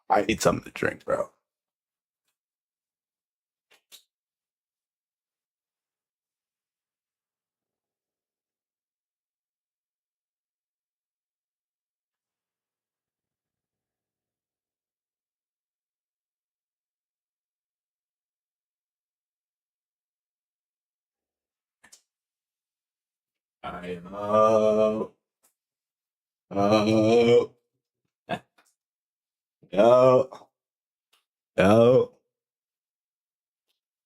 I need something to drink, bro. I know. Oh, yo, yo.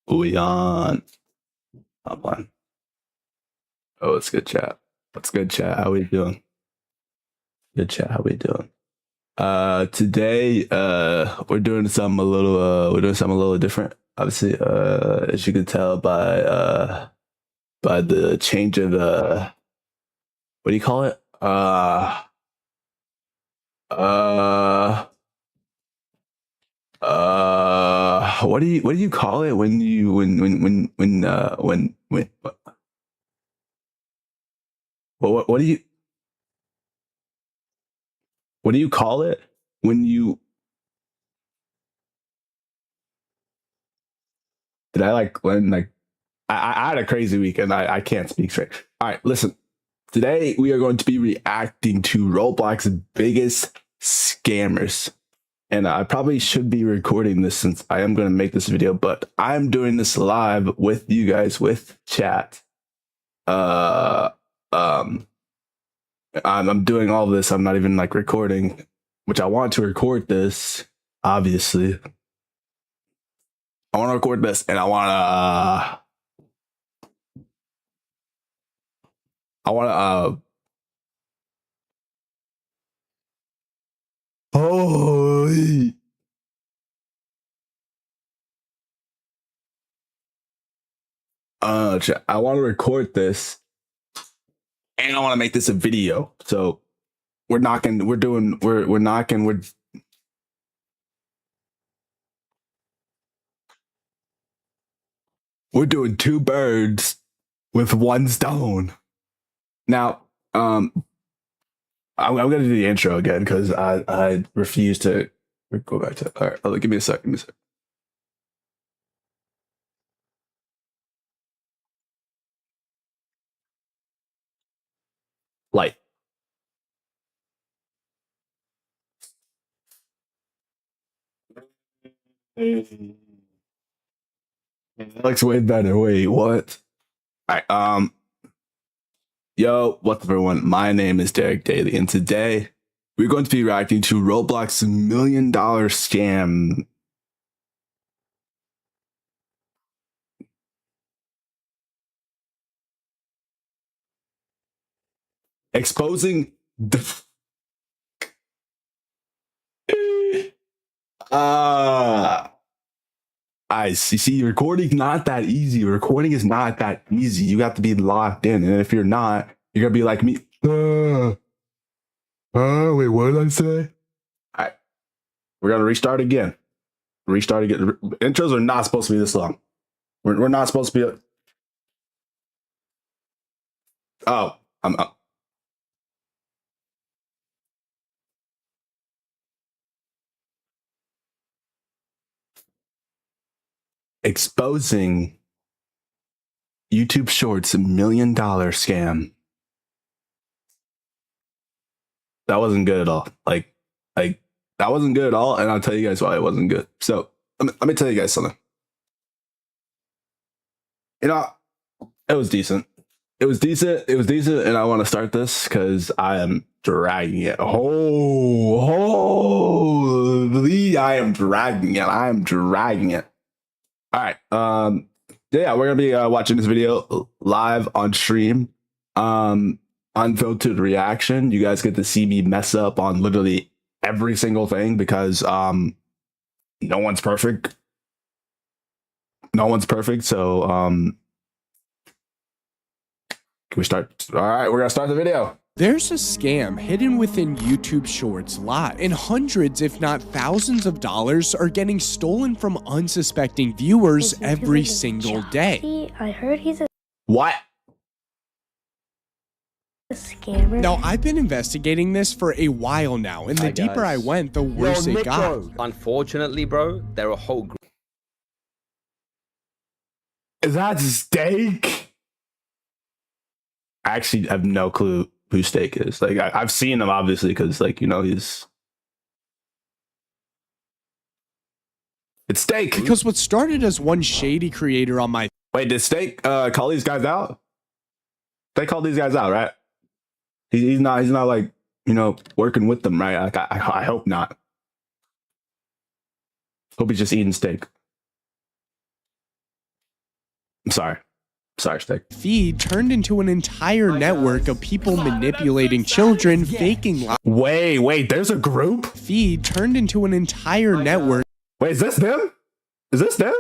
We on. I'm on. Oh, it's good chat. What's good chat? How we doing? Good chat. How we doing? Today, we're doing something a little different. Obviously, as you can tell by the change of what do you call it? Uh, what do you call it when you when what do you call it when you did I like when like I had a crazy week and I can't speak straight. All right, listen. Today we are going to be reacting to Roblox's biggest scammers. And I probably should be recording this since I am going to make this video, but I'm doing this live with you guys with chat. I'm doing all of this. I'm not even like recording, which I want to record this. Obviously, I want to record this, and I want to. Holy. I want to record this, and I want to make this a video. So we're knocking. We're doing. We're knocking. We're doing two birds with one stone. Now, I'm gonna do the intro again because I refuse to go back to. All right, give me a sec. Give me a sec. Light. It looks way better. Wait, what? All right. Yo, what's up, everyone? My name is Derek Daly, and today we're going to be reacting to Roblox's $1 million scam. Exposing the. I see. Recording not that easy. Recording is not that easy. You have to be locked in, and if you're not, you're gonna be like me. Wait, what did I say? All right, we're gonna restart again. Restart again. Intros are not supposed to be this long. We're not supposed to be. Oh, I'm up. Exposing YouTube Shorts $1 million scam. That wasn't good at all. Like that wasn't good at all, and I'll tell you guys why it wasn't good. So let me tell you guys something. You know, it was decent. It was decent, and I want to start this because I am dragging it. Holy, I am dragging it. All right. Yeah, we're gonna be watching this video live on stream. Unfiltered reaction. You guys get to see me mess up on literally every single thing because no one's perfect. So can we start? All right, we're gonna start the video. There's a scam hidden within YouTube Shorts live, and hundreds, if not thousands of dollars are getting stolen from unsuspecting viewers every single day. I heard he's a What? scammer. Now, I've been investigating this for a while now, and the Hi, deeper I guys. went, the worse it got. Unfortunately, bro, there are a whole group Is that Steak? I actually have no clue who Steak is. Like I've seen him obviously because like you know he's it's Steak. Because what started as one shady creator on my Wait, did Steak call these guys out? They called these guys out, right? He's not like you know working with them, right? Like I hope not. Hope he's just eating steak. I'm sorry. Sorry, Steak. feed turned into an entire network of people manipulating children, faking live Wait, there's a group? feed turned into an entire network Wait, is this them? Is this them?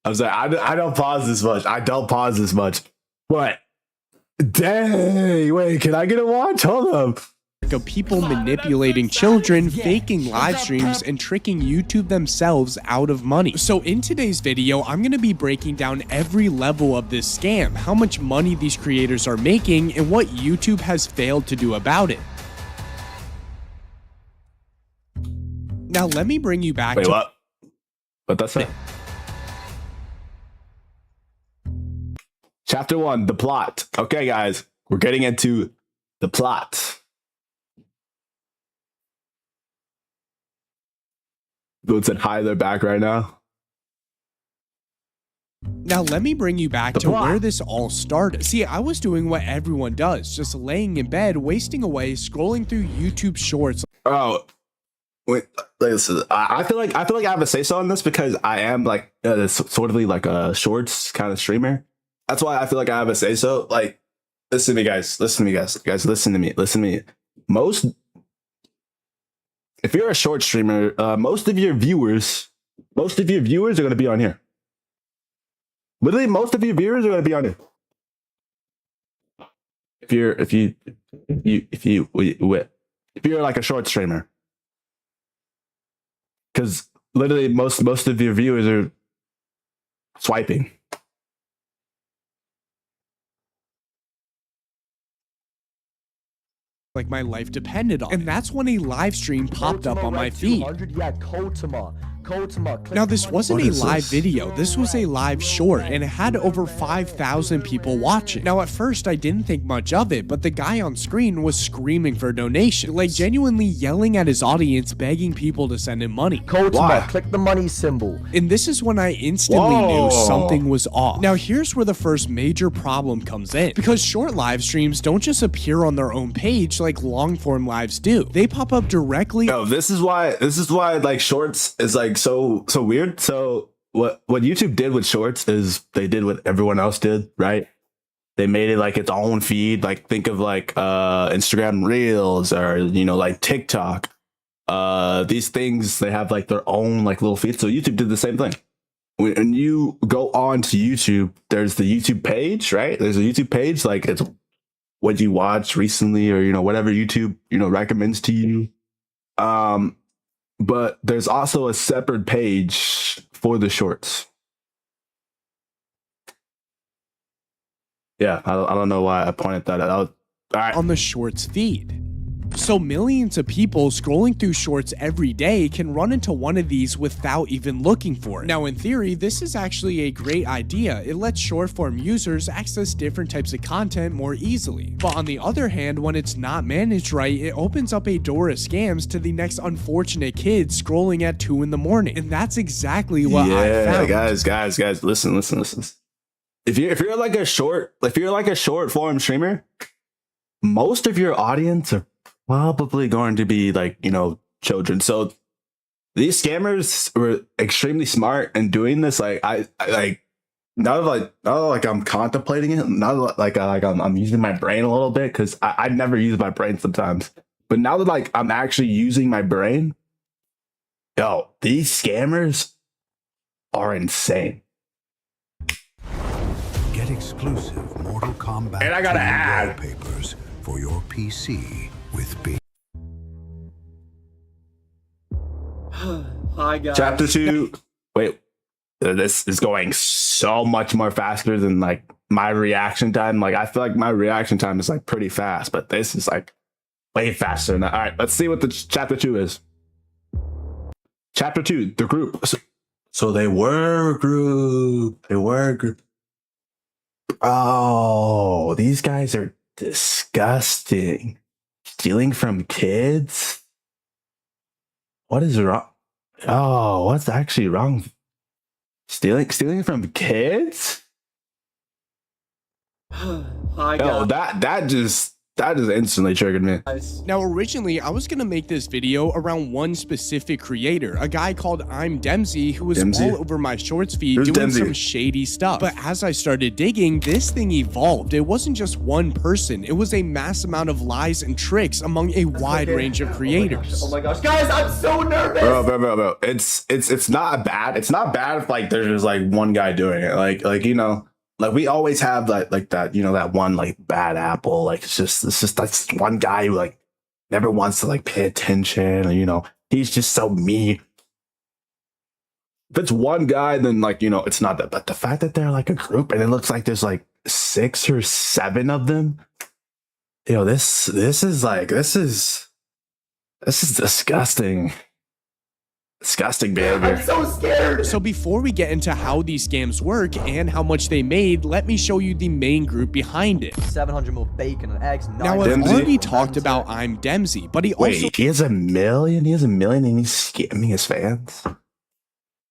I'm sorry, I don't pause this much. I don't pause this much. But dang, wait, can I get a watch? Hold up. of people manipulating children, faking live streams, and tricking YouTube themselves out of money. So in today's video, I'm going to be breaking down every level of this scam, how much money these creators are making, and what YouTube has failed to do about it. Now let me bring you back Wait, to what? What that's it? Chapter 1, the plot. Okay, guys, we're getting into the plot. Everyone said hi, they're back right now. Now let me bring you back The to plot. where this all started. See, I was doing what everyone does, just laying in bed, wasting away, scrolling through YouTube shorts. Oh, wait, listen. I feel like I have a say so on this because I am like sort of like a shorts kind of streamer. That's why I feel like I have a say so. Like, listen to me, guys. Listen to me, guys. Guys, listen to me. Listen to me. If you're a short streamer, most of your viewers are going to be on here. Literally, most of your viewers are going to be on here. If you're like a short streamer, because literally most of your viewers are swiping. Like my life depended on it. And that's when a live stream popped up on my feed. Yeah, Kotama. Now this wasn't What a is live this? video, this was a live short and it had over 5,000 people watching. Now at first I didn't think much of it, but the guy on screen was screaming for donations, like genuinely yelling at his audience, begging people to send him money. Kotama, Why? click the money symbol. And this is when I instantly Whoa. knew something was off. Now here's where the first major problem comes in. Because short live streams don't just appear on their own page like long form lives do. They pop up directly No, this is why like shorts is like so weird. So what YouTube did with shorts is they did what everyone else did, right? They made it like its own feed. Like think of like Instagram Reels or you know like TikTok. These things they have like their own like little feed. So YouTube did the same thing. When you go on to YouTube, there's the YouTube page, right? There's a YouTube page like it's what you watched recently or you know whatever YouTube you know recommends to you. But there's also a separate page for the shorts. Yeah, I don't know why I pointed that out. All right. on the shorts feed. So millions of people scrolling through shorts every day can run into one of these without even looking for it. Now in theory, this is actually a great idea. It lets short form users access different types of content more easily. But on the other hand, when it's not managed right, it opens up a door of scams to the next unfortunate kid scrolling at 2 in the morning. And that's exactly what I found. guys, listen. If you're like a short form streamer, most of your audience are probably going to be like, you know, children. So these scammers were extremely smart in doing this. Like I like now that I'm contemplating it, now that I'm using my brain a little bit because I never use my brain sometimes. But now that like I'm actually using my brain, yo, these scammers are insane. Get exclusive Mortal Kombat And I gotta 2 add- wallpapers for your PC with B. Hi guys. Chapter 2. Wait. this is going so much more faster than like my reaction time. Like I feel like my reaction time is like pretty fast, but this is like way faster than that. All right, let's see what the chapter 2 is. Chapter 2, the group. So they were a group. They were a group. Oh, these guys are disgusting. Stealing from kids? What is wrong? Oh, what's actually wrong? Stealing from kids? Hi Oh, guys. that just instantly triggered me. Now, originally, I was gonna make this video around one specific creator, a guy called I'm Dempsey, who was Dempsey? all over my shorts feed Who's doing Dempsey? some shady stuff. But as I started digging, this thing evolved. It wasn't just one person. It was a mass amount of lies and tricks among a wide range of creators. Oh my gosh, guys, I'm so nervous. Bro. It's not bad. It's not bad if like there's just like one guy doing it. Like you know, like we always have like that, you know, that one like bad apple. Like it's just that's one guy who like never wants to like pay attention, or, you know, he's just so mean. If it's one guy, then like, you know, it's not that. But the fact that they're like a group and it looks like there's like 6 or 7 of them, you know, this is disgusting. Disgusting behavior. I'm so scared. So before we get into how these scams work and how much they made, let me show you the main group behind it. 700 mil bacon and eggs. Now, I've Dempsey? already talked about I'm Dempsey, but he also Wait, he has 1 million? He has 1 million and he's scamming his fans? has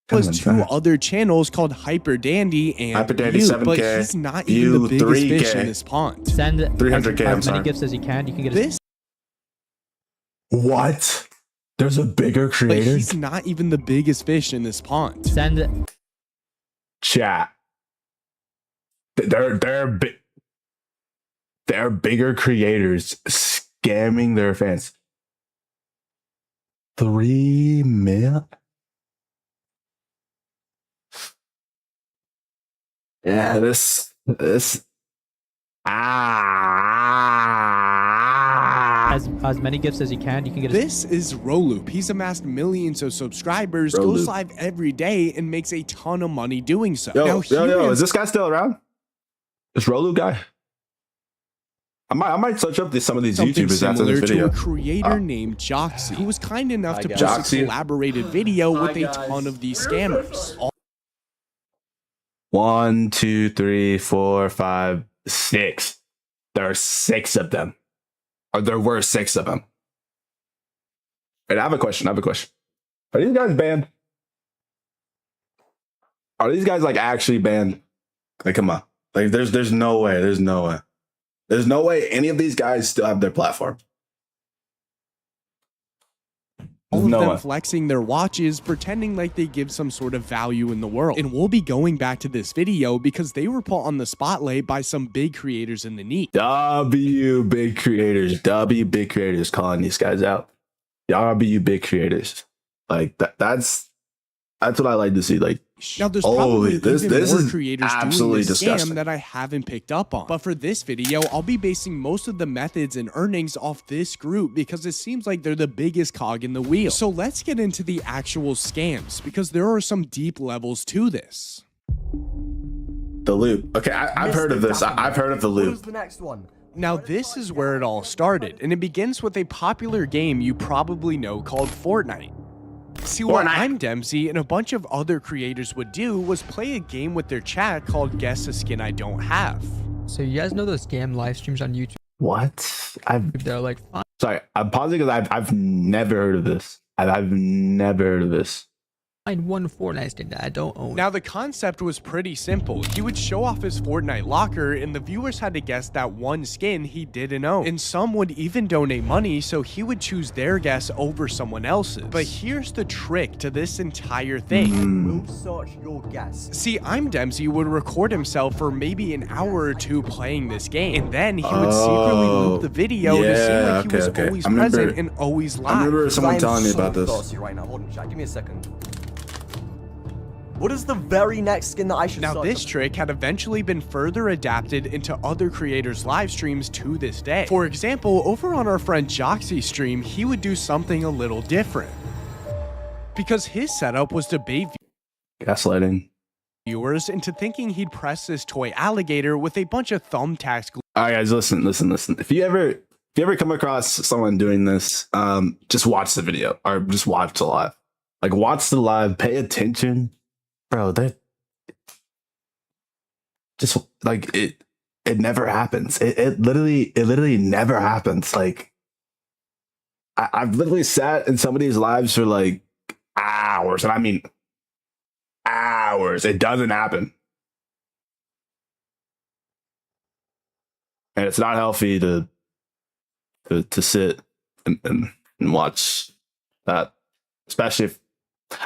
Come on, 2 man. other channels called Hyper Dandy and Hyper Dandy, You, 7K, but he's not You, even the biggest 3K. fish in this pond. Send 300K, I'm as sorry. many gifts as you can. You can get a This, What? There's a bigger but creator? he's not even the biggest fish in this pond. send Chat. They're bigger creators scamming their fans. 3 mil? Yeah, this as many gifts as you can. You can get a This is Roloop. He's amassed millions of subscribers, goes Roloop. live every day, and makes a ton of money doing so. Yo, now, is humans this guy still around? This Rolu guy? I might search up some of these something YouTubers after similar this to video. a creator named Joxy, who was kind enough to guys. post a Joxy? collaborated video Hi, with a guys. ton of these scammers. 1, 2, 3, 4, 5, 6. There are 6 of them. Or there were 6 of them. Wait, I have a question. Are these guys banned? Are these guys like actually banned? Like, come on. Like, there's no way. There's no way. There's no way any of these guys still have their platform. All of No them way. flexing their watches, pretending like they give some sort of value in the world. And we'll be going back to this video because they were put on the spotlight by some big creators in the niche. W big creators calling these guys out. W big creators. Like that's what I like to see. Like, Now, there's Oh, probably this even more is creators absolutely doing this disgusting. scam that I haven't picked up on. But for this video, I'll be basing most of the methods and earnings off this group because it seems like they're the biggest cog in the wheel. So let's get into the actual scams because there are some deep levels to this. the loop. Okay, I've heard of this. I've heard of the Who's loop. the next one? Now, this is where it all started, and it begins with a popular game you probably know called Fortnite. See, what Fortnite. I'm Dempsey and a bunch of other creators would do was play a game with their chat called Guess a Skin I Don't Have. So you guys know those scam live streams on YouTube? What? They're like, Sorry, I'm pausing because I've never heard of this. I've never heard of this. find one Fortnite skin that I don't own. Now, the concept was pretty simple. He would show off his Fortnite locker, and the viewers had to guess that one skin he didn't own. And some would even donate money, so he would choose their guess over someone else's. But here's the trick to this entire thing. We'll search your guess. See, I'm Dempsey would record himself for maybe an hour or 2 playing this game, and then he would secretly loop the video to seem yeah, like he was okay. always I remember- present and always live. I remember someone I'm telling me so about this. thirsty right now. Hold on, chat. Give me a second. What is the very next skin that I should Now, search? this trick had eventually been further adapted into other creators' live streams to this day. For example, over on our friend Joxy's stream, he would do something a little different. Because his setup was to bait Gaslighting. viewers into thinking he'd press this toy alligator with a bunch of thumbtacks. All right, guys, listen. If you ever come across someone doing this, just watch the video or just watch the live. Like, watch the live, pay attention, bro. That just like it never happens. It literally never happens. Like, I've literally sat in somebody's lives for like hours, and I mean hours. It doesn't happen. And it's not healthy to sit and watch that, especially if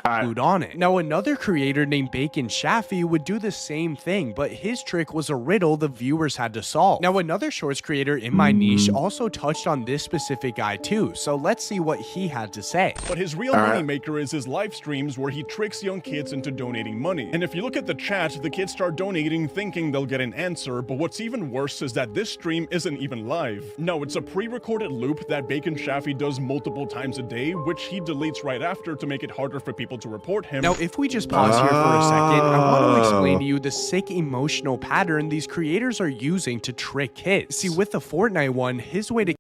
on it. Now, another creator named Bacon Shaffy would do the same thing, but his trick was a riddle the viewers had to solve. Now, another shorts creator in my niche also touched on this specific guy too, so let's see what he had to say. But his real money maker is his live streams where he tricks young kids into donating money. And if you look at the chat, the kids start donating thinking they'll get an answer, but what's even worse is that this stream isn't even live. No, it's a pre-recorded loop that Bacon Shaffy does multiple times a day, which he deletes right after to make it harder for people to report him. Now, if we just pause here for a second, I want to explain to you the sick emotional pattern these creators are using to trick kids. See, with the Fortnite one, his way to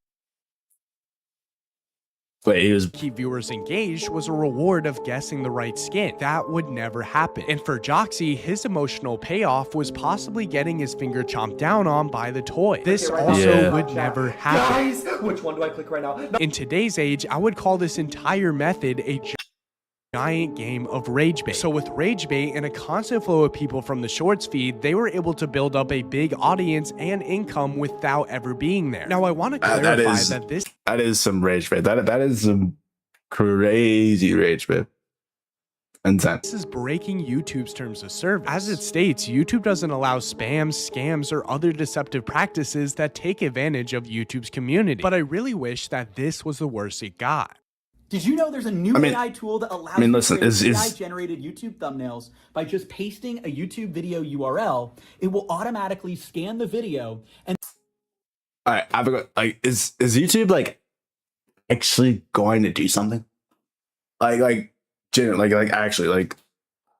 keep viewers engaged was a reward of guessing the right skin. That would never happen. And for Joxy, his emotional payoff was possibly getting his finger chomped down on by the toy. This also would never happen. Guys, which one do I click right now? No. In today's age, I would call this entire method a giant game of rage bait. So with rage bait and a constant flow of people from the shorts feed, they were able to build up a big audience and income without ever being there. Now, I want to clarify that is some rage bait. That is some crazy rage bait. Insane. This is breaking YouTube's terms of service. As it states, YouTube doesn't allow spams, scams, or other deceptive practices that take advantage of YouTube's community. But I really wish that this was the worst it got. Did you know there's a new AI tool that allows you to create AI-generated YouTube thumbnails by just pasting a YouTube video URL? It will automatically scan the video and. All right, I've got like, is YouTube like actually going to do something? Like actually, like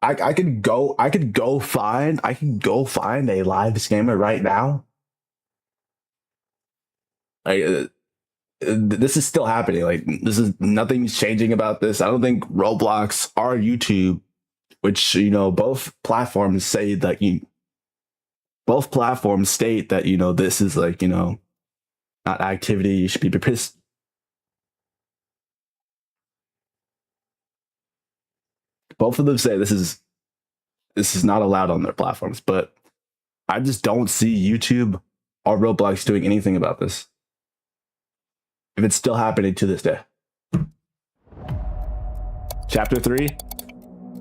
I could go find a live scammer right now. Like. This is still happening. Like, this is nothing's changing about this. I don't think Roblox or YouTube, which, you know, both platforms say that both platforms state that, you know, this is like, you know, not activity you should be pissed. Both of them say this is not allowed on their platforms, but I just don't see YouTube or Roblox doing anything about this. If it's still happening to this day. Chapter 3,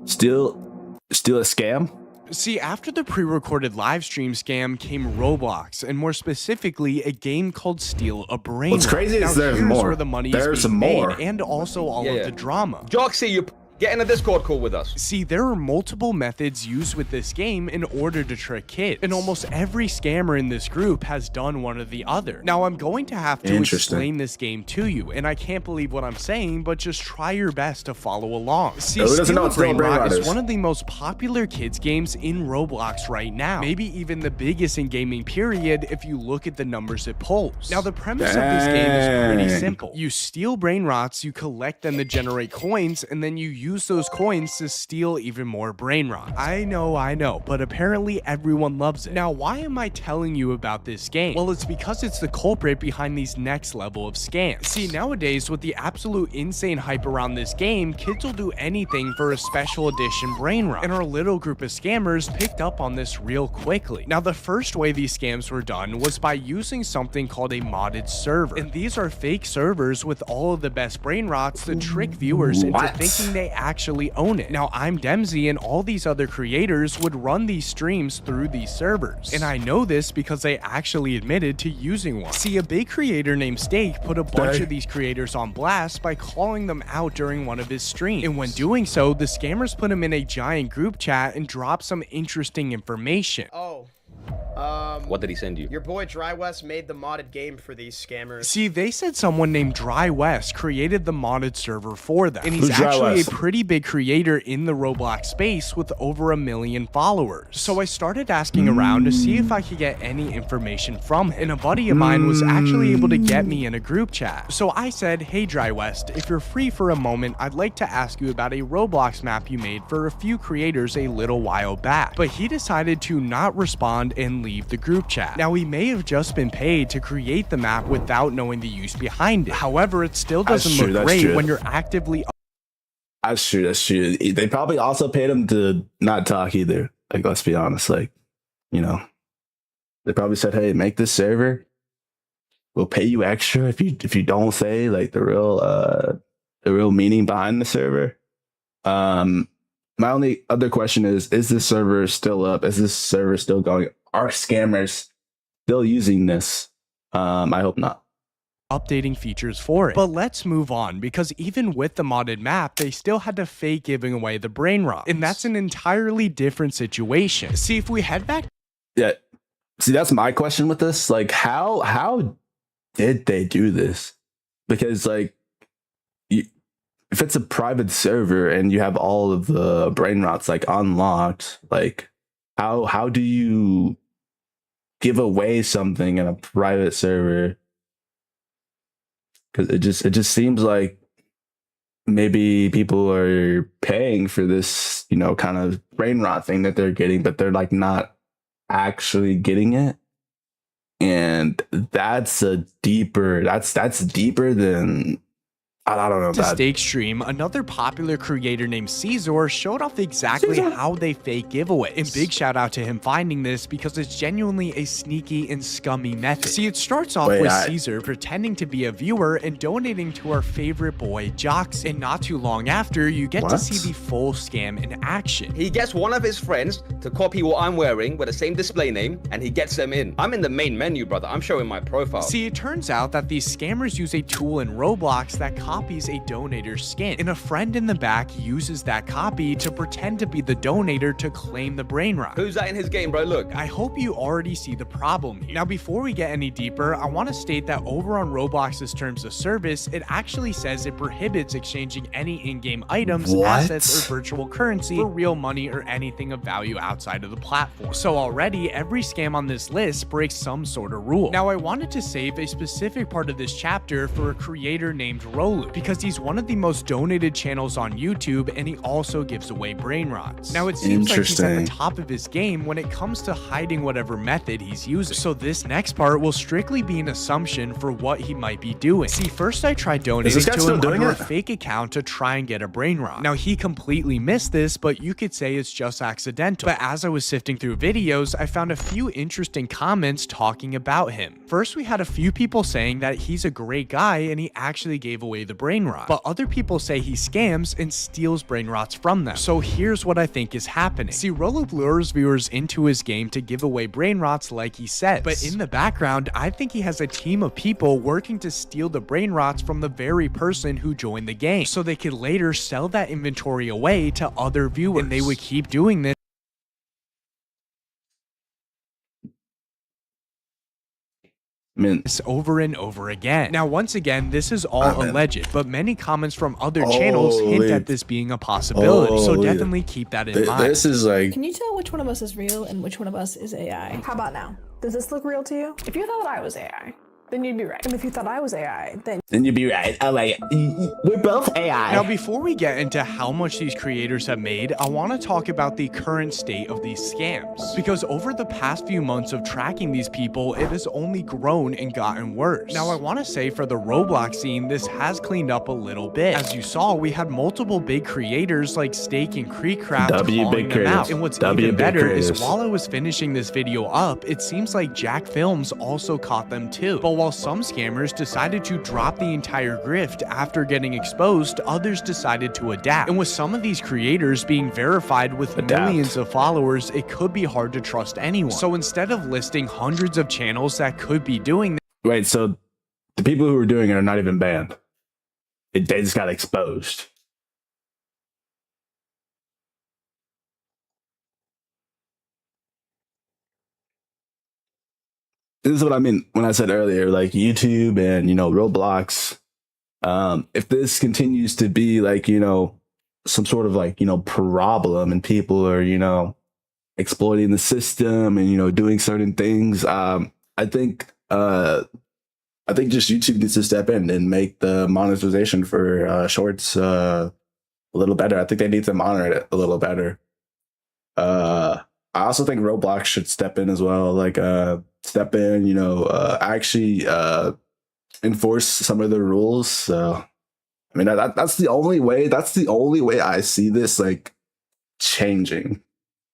still a scam. See, after the pre-recorded live stream scam came Roblox, and more specifically, a game called Steal a Brain. What's crazy is there's more. Where the money there's is being more, made, and also all of the drama. Joxy, you get in a Discord call with us. See, there are multiple methods used with this game in order to trick kids, and almost every scammer in this group has done one or the other. Now, I'm going to have to explain this game to you, and I can't believe what I'm saying, but just try your best to follow along. See, Steal a Brain Rot is one of the most popular kids games in Roblox right now, maybe even the biggest in gaming period if you look at the numbers it pulls. Now, the premise of this game is pretty simple. You steal brain rots, you collect them to generate coins, and then you use those coins to steal even more brain rot. I know, but apparently everyone loves it. Now, why am I telling you about this game? Well, it's because it's the culprit behind these next level of scams. See, nowadays, with the absolute insane hype around this game, kids will do anything for a special edition brain rot, and our little group of scammers picked up on this real quickly. Now, the first way these scams were done was by using something called a modded server, and these are fake servers with all of the best brain rots to trick viewers into thinking they actually own it. Now, I'm Demzy, and all these other creators would run these streams through these servers, and I know this because they actually admitted to using one. See, a big creator named Steak put a bunch of these creators on blast by calling them out during one of his streams, and when doing so, the scammers put him in a giant group chat and dropped some interesting information. What did he send you? Your boy Dry West made the modded game for these scammers. See, they said someone named Dry West created the modded server for them. And he's Who's Dry actually West? a pretty big creator in the Roblox space with over 1 million followers. So I started asking around to see if I could get any information from him. And a buddy of mine was actually able to get me in a group chat. So I said, hey Dry West, if you're free for a moment, I'd like to ask you about a Roblox map you made for a few creators a little while back. But he decided to not respond and leave the group chat. Now, he may have just been paid to create the map without knowing the use behind it. However, it still doesn't look great when you're actively... That's true. That's true. They probably also paid him to not talk either. Like, let's be honest. Like, you know, they probably said, "Hey, make this server. We'll pay you extra if you don't say like the real meaning behind the server." My only other question is this server still up? Is this server still going? Are scammers still using this? I hope not. Updating features for it. But let's move on, because even with the modded map, they still had to fake giving away the brain rots. And that's an entirely different situation. See, if we head back... Yeah. See, that's my question with this. Like, how did they do this? Because, like, if it's a private server and you have all of the brain rots, like, unlocked, like, how do you give away something in a private server? Because it just seems like maybe people are paying for this, you know, kind of brain rot thing that they're getting, but they're like not actually getting it. And that's deeper than, I don't know. To Stake Stream, another popular creator named Caesar showed off exactly how they fake giveaways. And big shout out to him finding this, because it's genuinely a sneaky and scummy method. See, it starts off with Caesar pretending to be a viewer and donating to our favorite boy, Jox. And not too long after, you get to see the full scam in action. He gets one of his friends to copy what I'm wearing with the same display name, and he gets them in. I'm in the main menu, brother. I'm showing my profile. See, it turns out that these scammers use a tool in Roblox that copies a donator's skin, and a friend in the back uses that copy to pretend to be the donator to claim the brain rot. Who's that in his game, bro? Look. I hope you already see the problem here. Now, before we get any deeper, I want to state that over on Roblox's terms of service, it actually says it prohibits exchanging any in-game items, assets, or virtual currency for real money or anything of value outside of the platform. So already, every scam on this list breaks some sort of rule. Now, I wanted to save a specific part of this chapter for a creator named Rolu, because he's one of the most donated channels on YouTube, and he also gives away brain rots. Now, it seems like he's at the top of his game when it comes to hiding whatever method he's using. So this next part will strictly be an assumption for what he might be doing. See, first I tried donating to him under a fake account to try and get a brain rot. Now, he completely missed this, but you could say it's just accidental. But as I was sifting through videos, I found a few interesting comments talking about him. First, we had a few people saying that he's a great guy and he actually gave away the brain rot. But other people say he scams and steals brain rots from them. So here's what I think is happening. See, Rolu lures viewers into his game to give away brain rots like he says. But in the background, I think he has a team of people working to steal the brain rots from the very person who joined the game, so they could later sell that inventory away to other viewers. And they would keep doing this over and over again. Now, once again, this is all alleged, but many comments from other channels hint at this being a possibility, so definitely keep that in mind. This is like... Can you tell which one of us is real and which one of us is AI? How about now? Does this look real to you? If you thought I was AI, then you'd be right. And if you thought I was AI, then you'd be right. I'm like, we're both AI. Now, before we get into how much these creators have made, I want to talk about the current state of these scams. Because over the past few months of tracking these people, it has only grown and gotten worse. Now, I want to say for the Roblox scene, this has cleaned up a little bit. As you saw, we had multiple big creators like Stake and Creekcraft calling them out. And what's even better is while I was finishing this video up, it seems like Jack Films also caught them too. But while some scammers decided to drop the entire grift after getting exposed, others decided to adapt. And with some of these creators being verified with millions of followers, it could be hard to trust anyone. So instead of listing hundreds of channels that could be doing this— Wait, so the people who are doing it are not even banned. They just got exposed. this is what I mean when I said earlier, like YouTube and, you know, Roblox. If this continues to be like, you know, some sort of like, you know, problem and people are, you know, exploiting the system and, you know, doing certain things, I think just YouTube needs to step in and make the monetization for shorts a little better. I think they need to monitor it a little better. I also think Roblox should step in as well, like step in, you know, actually enforce some of the rules. So I mean, that's the only way. That's the only way I see this like changing.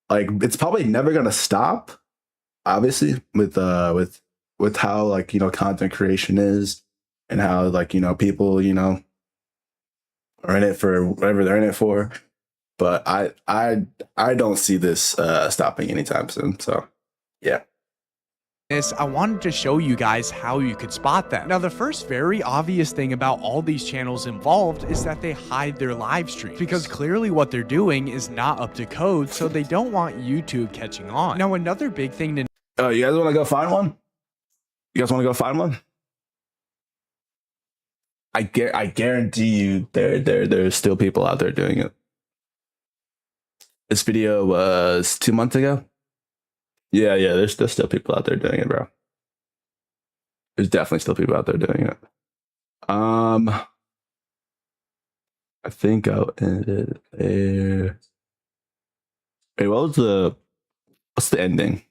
Like, it's probably never gonna stop, obviously, with how, like, you know, content creation is and how, like, you know, people, you know, are in it for whatever they're in it for. But I don't see this stopping anytime soon. So yeah. I wanted to show you guys how you could spot them. Now, the first very obvious thing about all these channels involved is that they hide their live streams, because clearly what they're doing is not up to code, so they don't want YouTube catching on. Now, another big thing to you guys want to go find one? You guys want to go find one? I guarantee you there's still people out there doing it. This video was 2 months ago. Yeah, there's still people out there doing it, bro. There's definitely still people out there doing it. I think I'll end it there. Hey, what's the ending?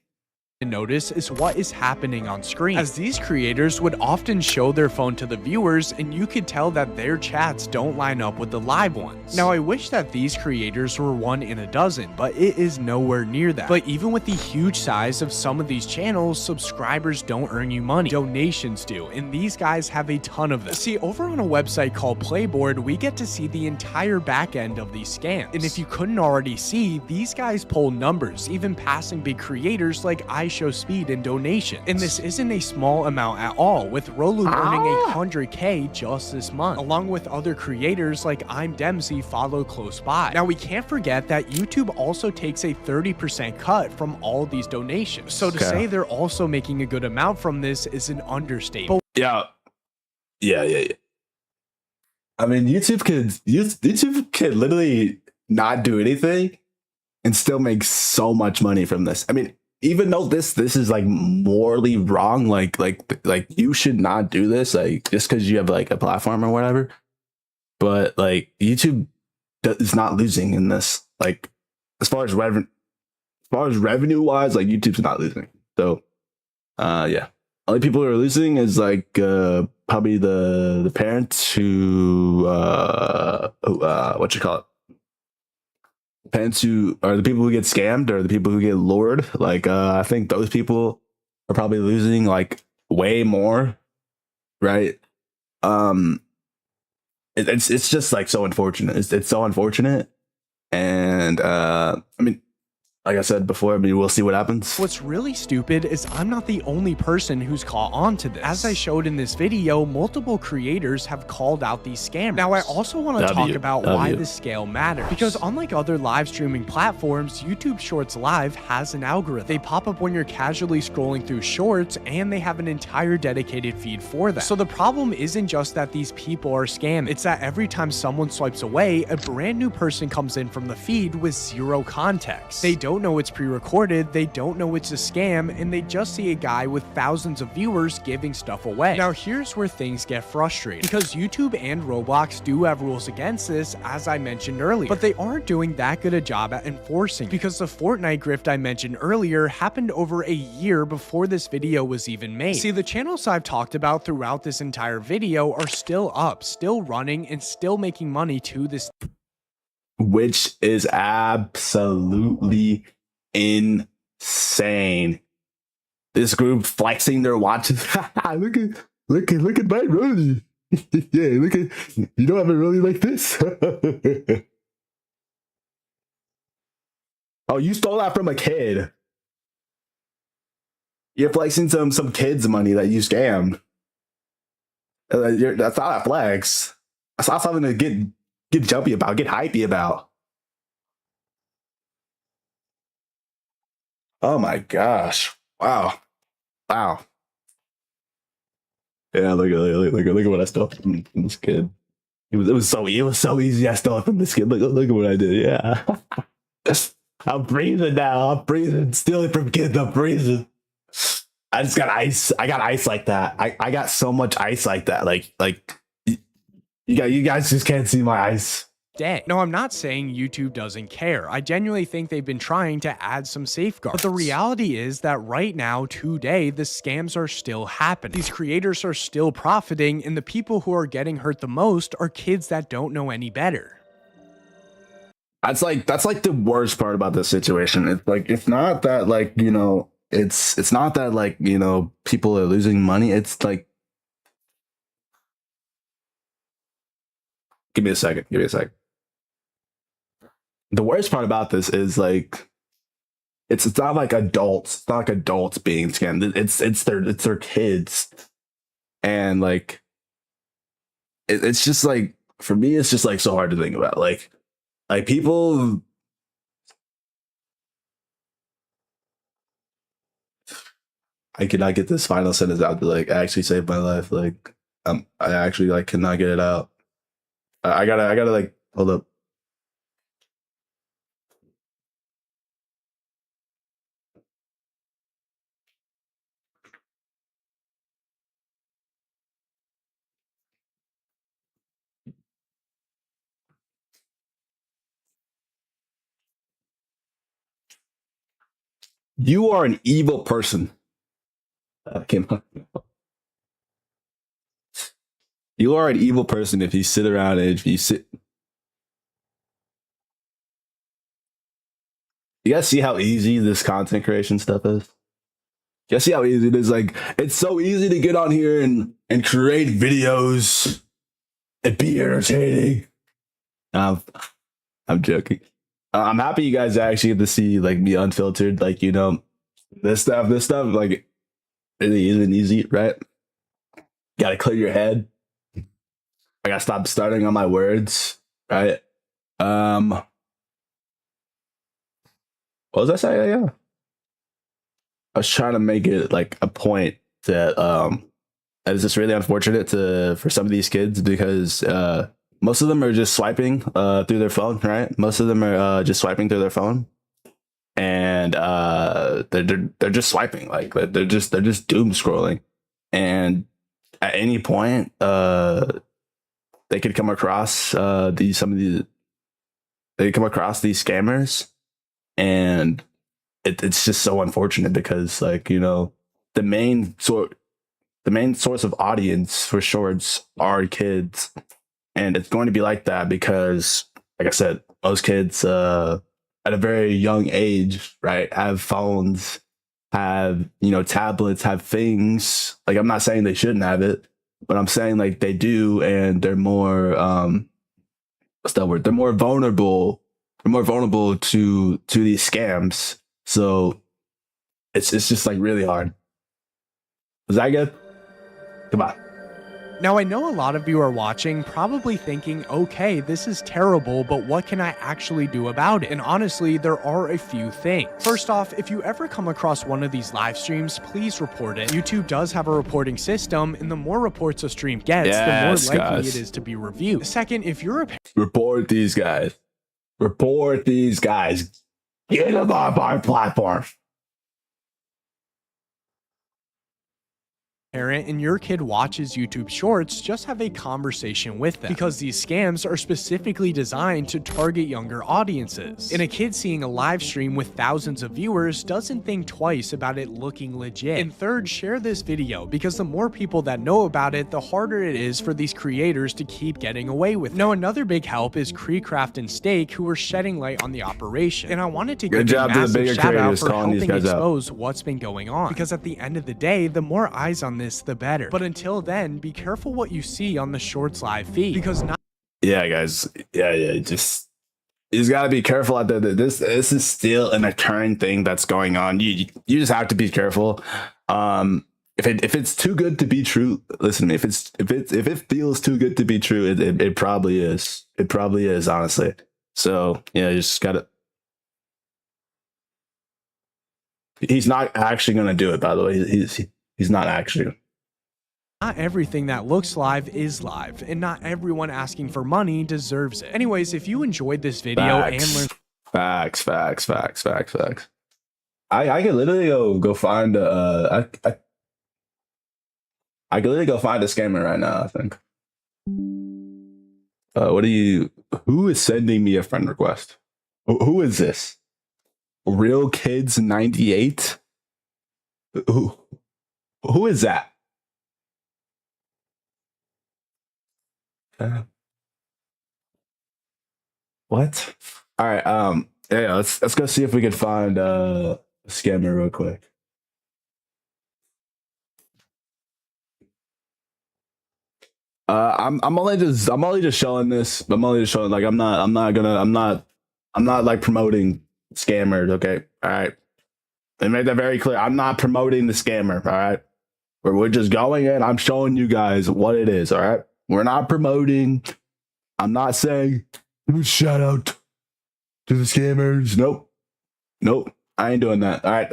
notice is what is happening on screen, as these creators would often show their phone to the viewers and you could tell that their chats don't line up with the live ones. Now, I wish that these creators were 1 in a dozen, but it is nowhere near that. But even with the huge size of some of these channels, subscribers don't earn you money, donations do, and these guys have a ton of them. See, over on a website called Playboard, we get to see the entire back end of these scams, and if you couldn't already see, these guys pull numbers, even passing big creators like iShowSpeed in donation. And this isn't a small amount at all, with Rolu earning 100K just this month, along with other creators like I'm Dempsey follow close by. Now, we can't forget that YouTube also takes a 30% cut from all these donations, so to say they're also making a good amount from this is an understatement. Yeah. I mean, YouTube could literally not do anything and still make so much money from this. I mean, even though this is like morally wrong, like you should not do this, like just because you have like a platform or whatever. But like YouTube is not losing in this. Like as far as revenue wise, like YouTube's not losing. So yeah, only people who are losing is like probably the parents who what you call it. Parents who are the people who get scammed or the people who get lured. Like I think those people are probably losing like way more, right? It's just like so unfortunate. It's so unfortunate, and I mean, like I said before, I mean, we'll see what happens. What's really stupid is I'm not the only person who's caught on to this. As I showed in this video, multiple creators have called out these scammers. Now, I also want to talk about why this scale matters. Because unlike other live streaming platforms, YouTube Shorts Live has an algorithm. They pop up when you're casually scrolling through shorts, and they have an entire dedicated feed for that. So the problem isn't just that these people are scamming. It's that every time someone swipes away, a brand new person comes in from the feed with zero context. They don't know it's pre-recorded, they don't know it's a scam, and they just see a guy with thousands of viewers giving stuff away. Now, here's where things get frustrating, because YouTube and Roblox do have rules against this, as I mentioned earlier, but they aren't doing that good a job at enforcing, because the Fortnite grift I mentioned earlier happened over a year before this video was even made. See, the channels I've talked about throughout this entire video are still up, still running, and still making money to this, which is absolutely insane. This group flexing their watches. look at my Rolly. Yeah, look at, you don't have a Rolly like this. Oh, you stole that from a kid. You're flexing some kid's money that you scammed. That's not a flex. That's not something to get jumpy about, get hypey about. Oh my gosh. Wow. Yeah, look at what I stole from this kid. It was so easy. I stole it from this kid. Look at what I did. Yeah. I'm breathing now. I'm breathing. Stealing from kids. I'm breathing. I just got ice. I got ice like that. I got so much ice like that. Like you guys just can't see my ice. Day. No, I'm not saying YouTube doesn't care. I genuinely think they've been trying to add some safeguards. But the reality is that right now, today, the scams are still happening. These creators are still profiting, and the people who are getting hurt the most are kids that don't know any better. That's like the worst part about this situation. It's like, it's not that, like, you know, it's not that, like, you know, people are losing money. It's like, give me a second. The worst part about this is, like, it's not like adults. It's not like adults being scammed. It's their kids, and like, it's just like, for me, it's just like so hard to think about. Like people. I cannot get this final sentence out to like actually save my life. Like, I actually like cannot get it out. I gotta like, hold up. You are an evil person. You are an evil person if you sit around and if you sit. You guys see how easy this content creation stuff is? You guys see how easy it is? Like, it's so easy to get on here and create videos and be entertaining. I'm joking. I'm happy you guys actually get to see like me unfiltered. Like, you know, this stuff, like, really isn't easy, right? You gotta clear your head. I gotta stop stuttering on my words, right? What was I saying? Yeah. I was trying to make it like a point that it's just really unfortunate for some of these kids, because most of them are just swiping through their phone, right? Most of them are just swiping through their phone, and they're just swiping, like they're just doom scrolling, and at any point they could come across these scammers, and it's just so unfortunate because, like, you know, the main source of audience for shorts are kids, and it's going to be like that because, like I said, most kids at a very young age, right, have phones, have, you know, tablets, have things. Like, I'm not saying they shouldn't have it, but I'm saying like they do, and they're more what's that word? They're more vulnerable. They're more vulnerable to these scams. So it's just like really hard. Was that good? Come on. Now, I know a lot of you are watching probably thinking, okay, this is terrible, but what can I actually do about it? And honestly, there are a few things. First off, if you ever come across one of these live streams, please report it. YouTube does have a reporting system, and the more reports a stream gets, the more likely it is to be reviewed. Second, if you're a report these guys. Report these guys. Get them off our platform. parent and your kid watches YouTube Shorts, just have a conversation with them, because these scams are specifically designed to target younger audiences. And a kid seeing a live stream with thousands of viewers doesn't think twice about it looking legit. And third, share this video, because the more people that know about it, the harder it is for these creators to keep getting away with it. Now, another big help is Creecraft and Steak, who are shedding light on the operation. And I wanted to give a massive shout out for helping expose what's been going on, because at the end of the day, the more eyes on this, the better. But until then, be careful what you see on the Shorts live feed, because not— yeah, guys, you just gotta be careful out there. This is still an occurring thing that's going on. You just have to be careful. If it's too good to be true, listen to me. If it feels too good to be true, it probably is. It probably is, honestly. So yeah, you just gotta. He's not actually gonna do it, by the way. He's not actually. Not everything that looks live is live, and not everyone asking for money deserves it. Anyways, if you enjoyed this video and learned facts. I could literally go find I could literally go find a scammer right now, I think. Who is sending me a friend request? Who is this? Real Kids 98? Who is that? What? All right. Yeah. Let's go see if we can find a scammer real quick. I'm only just showing this. I'm only just showing, like, I'm not like promoting scammers. Okay. All right. They made that very clear. I'm not promoting the scammer. All right. We're just going in. I'm showing you guys what it is. All right. We're not promoting. I'm not saying shout out to the scammers. Nope. I ain't doing that. All right.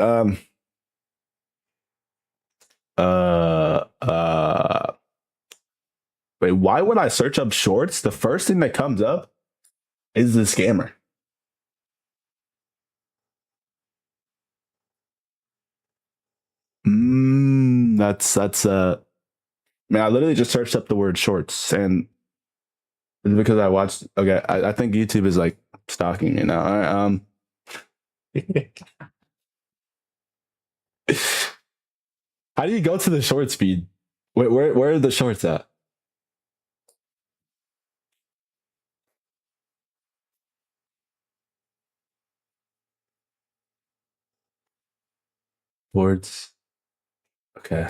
Wait, why would I search up shorts? The first thing that comes up is the scammer. That's man, I literally just searched up the word shorts, and it's because I watched. Okay, I think YouTube is like stalking me now. All right, how do you go to the shorts feed? Where are the shorts at? Shorts. Okay.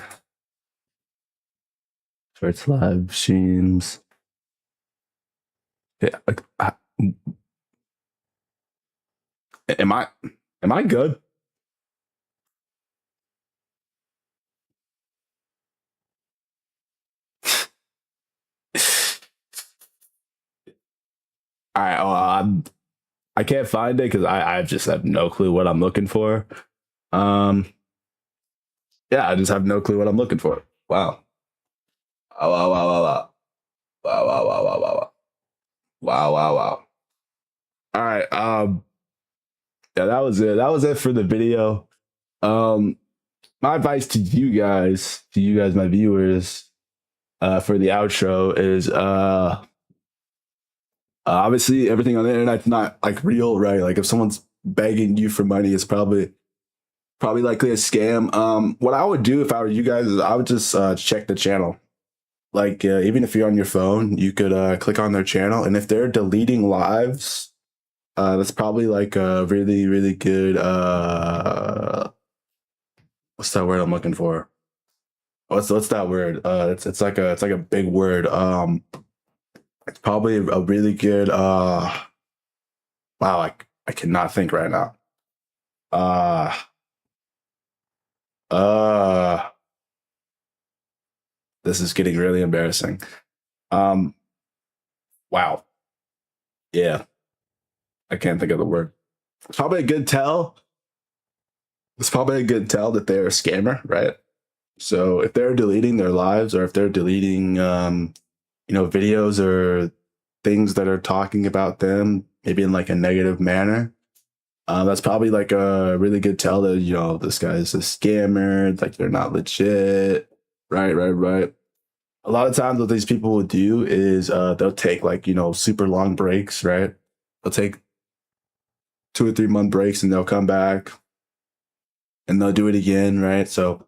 Shorts live streams. Yeah. Am I good? All right. I can't find it because I just have no clue what I'm looking for. Yeah, I just have no clue what I'm looking for. Wow. Wow. All right. Yeah, that was it. That was it for the video. My advice to you guys, my viewers, for the outro is obviously everything on the internet's not like real, right? Like if someone's begging you for money, it's probably likely a scam. What I would do if I were you guys is I would just check the channel. Like even if you're on your phone, you could click on their channel, and if they're deleting lives, that's probably like a really, really good what's that word I'm looking for? What's that word? It's like a big word. It's probably a really good wow, I cannot think right now. This is getting really embarrassing. Wow. Yeah. I can't think of the word. It's probably a good tell. It's probably a good tell that they're a scammer, right? So if they're deleting their lives, or if they're deleting videos or things that are talking about them, maybe in like a negative manner, that's probably like a really good tell that, this guy's a scammer, like they're not legit. Right. A lot of times what these people will do is they'll take like, super long breaks, right? They'll take 2 or 3 month breaks and they'll come back and they'll do it again, right? So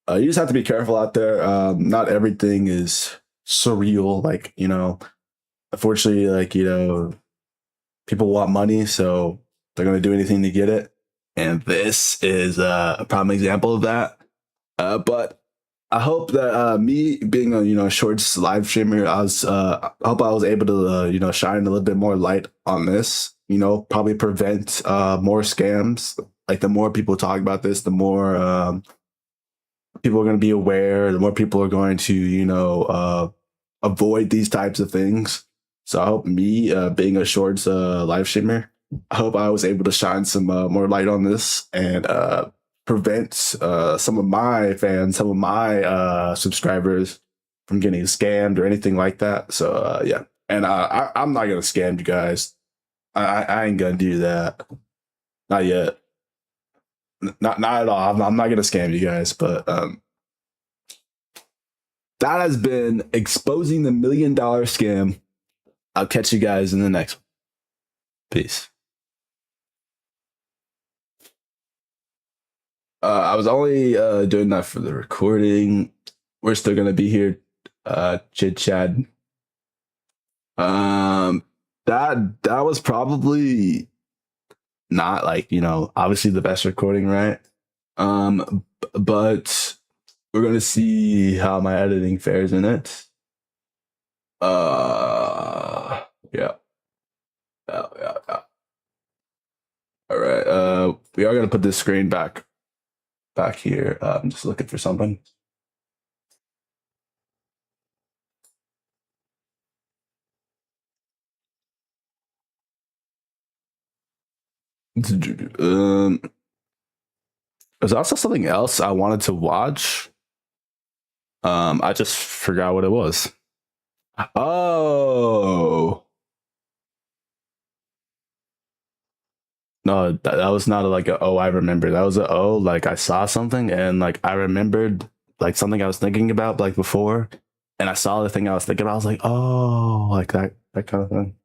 you just have to be careful out there. Not everything is surreal. Like, unfortunately, like, people want money, so they're going to do anything to get it. And this is a prime example of that. But I hope that me being a shorts live streamer, I hope I was able to shine a little bit more light on this. Probably prevent more scams. Like the more people talk about this, the more people are going to be aware. The more people are going to avoid these types of things. So I hope me being a shorts live streamer, I hope I was able to shine some more light on this and prevent some of my fans, some of my subscribers from getting scammed or anything like that. So yeah, and I'm not gonna scam you guys. I ain't gonna do that. Not yet. Not at all. I'm not gonna scam you guys, but that has been exposing the $1 million scam. I'll catch you guys in the next one. Peace. I was only doing that for the recording. We're still gonna be here, chit chat. That was probably not like, you know, obviously the best recording, right? But we're gonna see how my editing fares in it. Yeah. All right. We are gonna put this screen back here. I'm just looking for something. There's also something else I wanted to watch. I just forgot what it was. Oh. No, that was not like a I remember. That was a like I saw something and like I remembered like something I was thinking about like before, and I saw the thing I was thinking about. I was like, oh, like that kind of thing.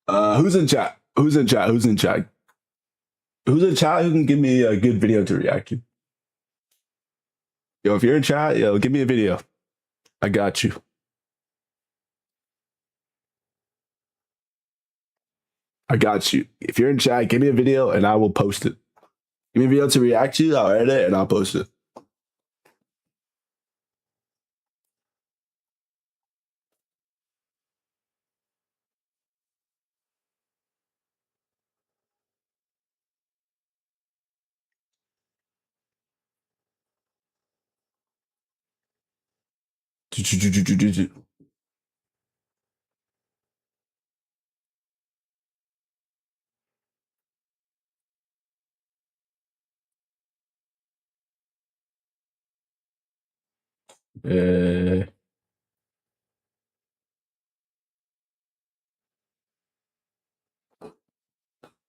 Who's in chat? Who's in chat? Who can give me a good video to react to? Yo, if you're in chat, yo, give me a video. I got you. If you're in chat, give me a video and I will post it. Give me a video to react to, I'll edit it and I'll post it.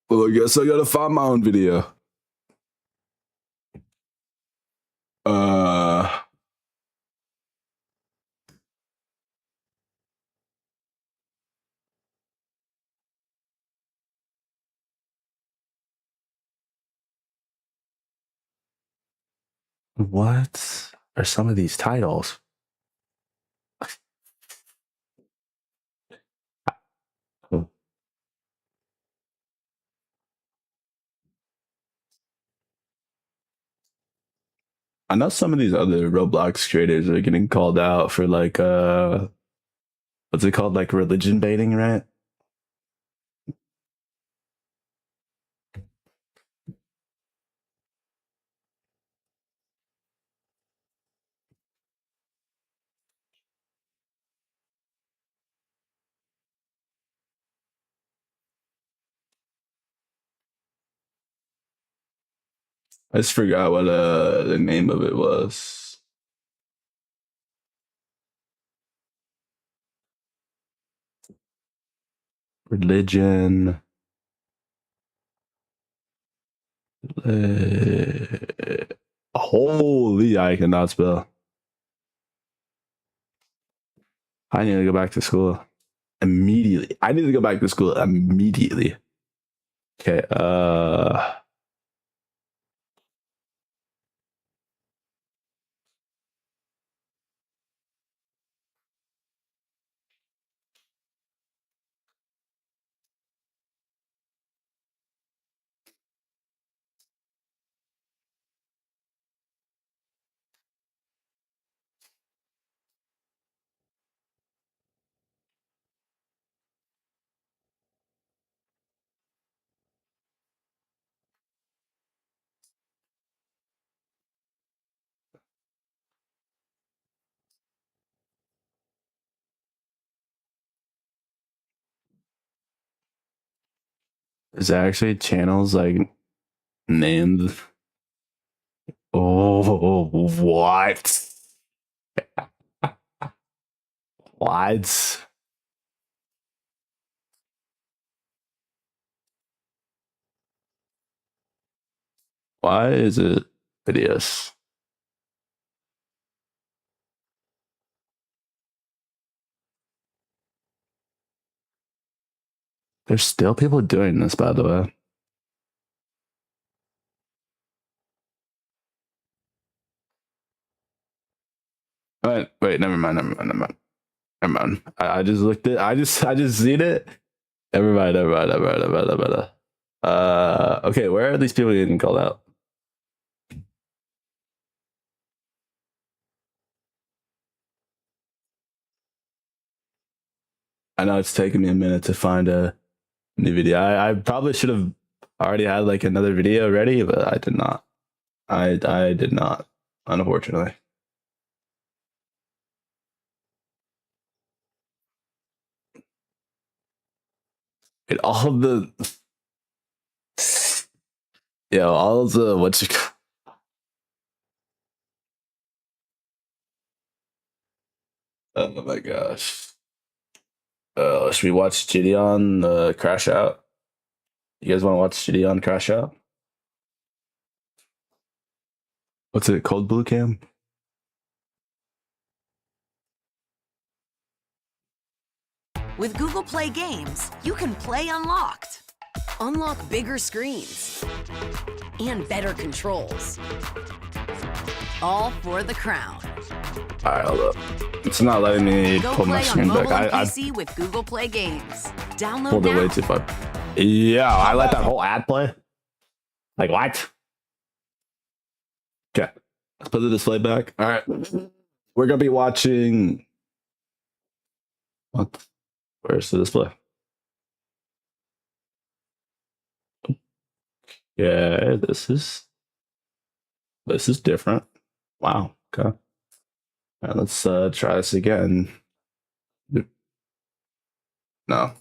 Well, I guess I gotta find my own video. What are some of these titles? I know some of these other Roblox creators are getting called out for like what's it called, like religion baiting, right? I just forgot what the name of it was. Religion. Holy, I cannot spell. I need to go back to school immediately. Okay, is there actually channels like named Oh, what? What? Why is it hideous? There's still people doing this, by the way. Wait, never mind. I just looked at. I just seen it. Never mind. Okay, where are these people getting called out? I know it's taken me a minute to find a new video. I probably should have already had like another video ready, but I did not. I did not, unfortunately. And all of the all of the what's it called? Oh my gosh. Should we watch Gideon crash out? You guys want to watch Gideon crash out? What's it, Cold Blue Cam? With Google Play Games, you can play unlocked. Unlock bigger screens and better controls. All for the crown. Alright, hold up. It's not letting me pull my screen back. I PC with Google Play Games. Download pulled it now. way too far. Yeah, I let that whole ad play. Like what? Okay, let's put the display back. All right, we're gonna be watching. What? Where's the display? Yeah, this is different. Wow. Okay. All right, let's try this again. No.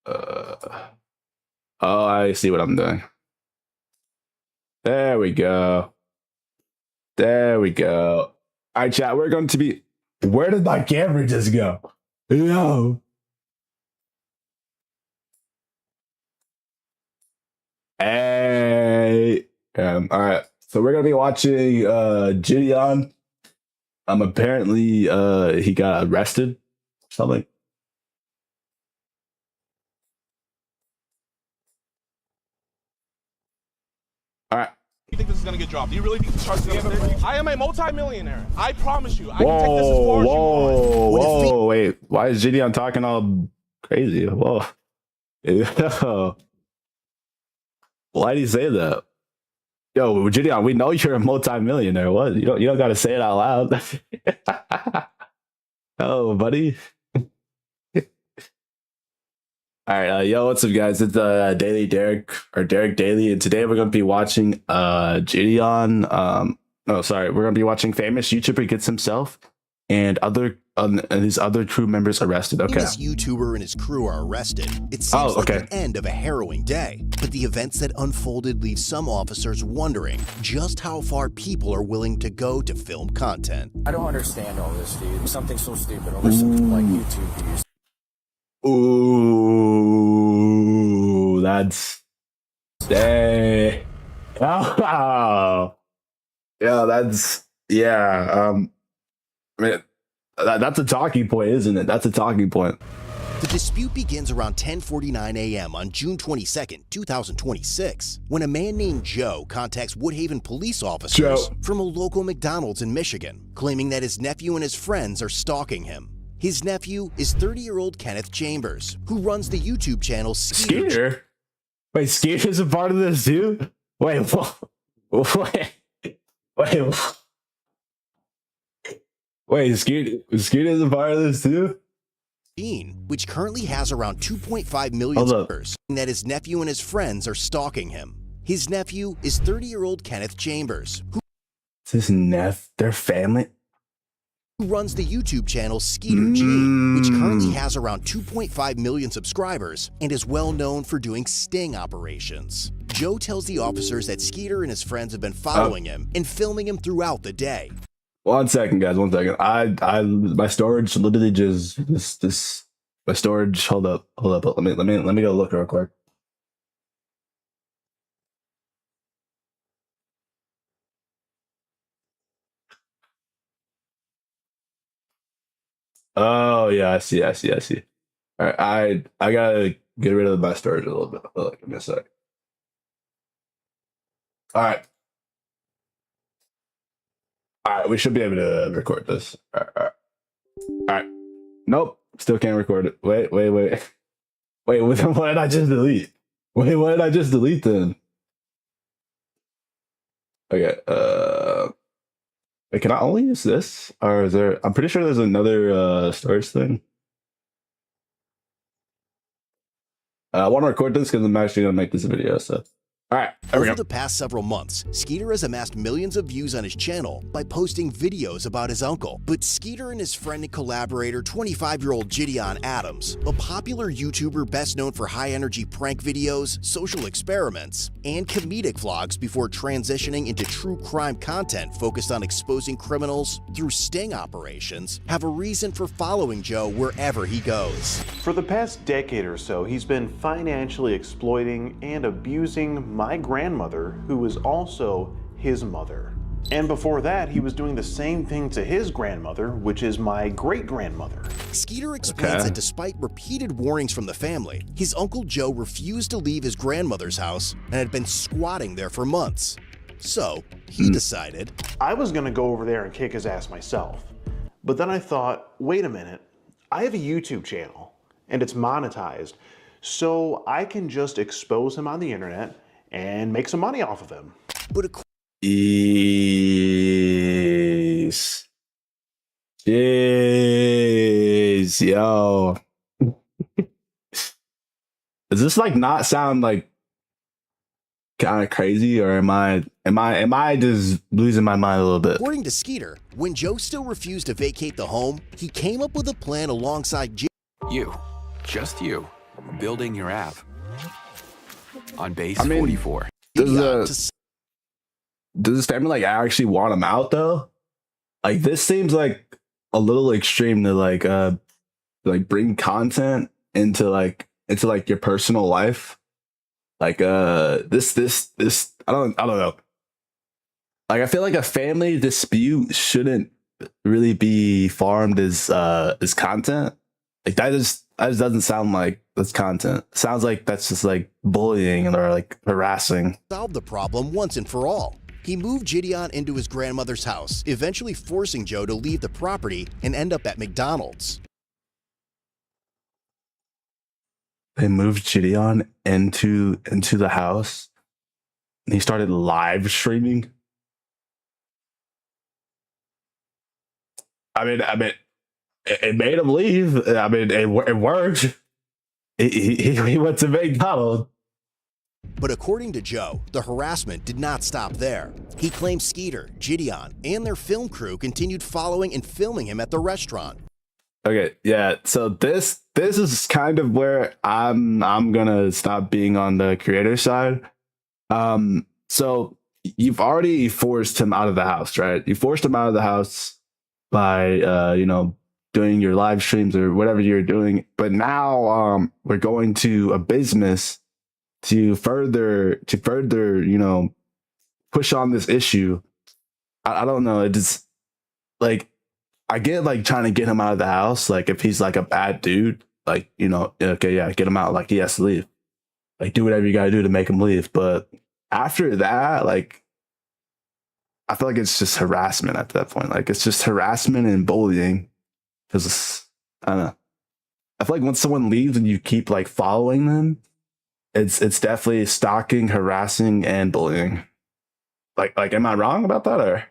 Oh, I see what I'm doing. There we go. There we go. All right, chat. We're going to be. Where did my camera just go? No. Hey. All right. So we're gonna be watching Gideon. Apparently he got arrested or something. All right. You think this is gonna get dropped? Do you really think the charge is gonna stick? I am a multi-millionaire. I promise you. I can take this as far as you want. Whoa, wait. Why is Gideon talking all crazy? Whoa. Why did he say that? Yo, Gideon, we know you're a multi-millionaire. What? You don't gotta say it out loud. Oh, buddy. All right, yo, what's up, guys? It's Daily Derek or Derek Daily, and today we're gonna be watching Gideon. We're gonna be watching famous YouTuber gets himself and his other crew members arrested. Okay. This YouTuber and his crew are arrested. It seems like the end of a harrowing day, but the events that unfolded leave some officers wondering just how far people are willing to go to film content. I don't understand all this, dude. Something so stupid over something like YouTube views. Ooh, that's dang. Oh, yeah, that's I mean, that's a talking point, isn't it? That's a talking point. The dispute begins around 10:49 a.m. on June 22nd, 2026, when a man named Joe contacts Woodhaven police officers from a local McDonald's in Michigan, claiming that his nephew and his friends are stalking him. His nephew is 30-year-old Kenneth Chambers, who runs the YouTube channel Skeeter. Wait, Skeeter's a part of this too? Wait, Skeeter's a part of this too? Which currently has around 2.5 million subscribers, that his nephew and his friends are stalking him. His nephew is 30-year-old Kenneth Chambers, who their family? Who runs the YouTube channel Skeeter G, which currently has around 2.5 million subscribers and is well known for doing sting operations. Joe tells the officers that Skeeter and his friends have been following him and filming him throughout the day. 1 second, guys. 1 second. My storage literally just my storage. Hold up. Let me go look real quick. Oh yeah, I see. All right, I gotta get rid of my storage a little bit. Give me a sec. All right, we should be able to record this. All right. Nope, still can't record it. Wait. What did I just delete? Wait, what did I just delete then? Okay. Wait, can I only use this, or is there? I'm pretty sure there's another storage thing. I want to record this because I'm actually gonna make this video. So, all right. Over the past several months, Skeeter has amassed millions of views on his channel by posting videos about his uncle. But Skeeter and his friend and collaborator, 25-year-old Gideon Adams, a popular YouTuber best known for high-energy prank videos, social experiments, and comedic vlogs before transitioning into true crime content focused on exposing criminals through sting operations, have a reason for following Joe wherever he goes. For the past decade or so, he's been financially exploiting and abusing my grandmother, who was also his mother. And before that, he was doing the same thing to his grandmother, which is my great-grandmother. Skeeter explains that despite repeated warnings from the family, his Uncle Joe refused to leave his grandmother's house and had been squatting there for months. So he decided, I was gonna go over there and kick his ass myself. But then I thought, wait a minute, I have a YouTube channel and it's monetized, so I can just expose him on the internet and make some money off of him. But Jeez, yo. Does this like not sound like kind of crazy, or am I just losing my mind a little bit? According to Skeeter, when Joe still refused to vacate the home, he came up with a plan alongside just you, building your app on base 44. Does this family like actually want him out though? Like, this seems like a little extreme to like bring content into your personal life. Like this I don't know. Like, I feel like a family dispute shouldn't really be farmed as content. Like, that just doesn't sound like that's content. It sounds like that's just like bullying or like harassing. Solve the problem once and for all. He moved Gideon into his grandmother's house, eventually forcing Joe to leave the property and end up at McDonald's. They moved Gideon into the house and he started live streaming. I mean, it made him leave. I mean, it worked. He went to McDonald's. But according to Joe, the harassment did not stop there. He claimed Skeeter, Gideon, and their film crew continued following and filming him at the restaurant. Okay, yeah. So this is kind of where I'm gonna stop being on the creator side. So you've already forced him out of the house, right? You forced him out of the house by doing your live streams or whatever you're doing. But now we're going to a business to further push on this issue. I don't know. It just, like, I get like trying to get him out of the house. Like, if he's like a bad dude, like, okay, yeah, get him out. Like, he has to leave. Like, do whatever you gotta do to make him leave. But after that, like, I feel like it's just harassment at that point. Like, it's just harassment and bullying. Because I don't know. I feel like once someone leaves and you keep like following them, it's definitely stalking, harassing, and bullying. Like, am I wrong about that, or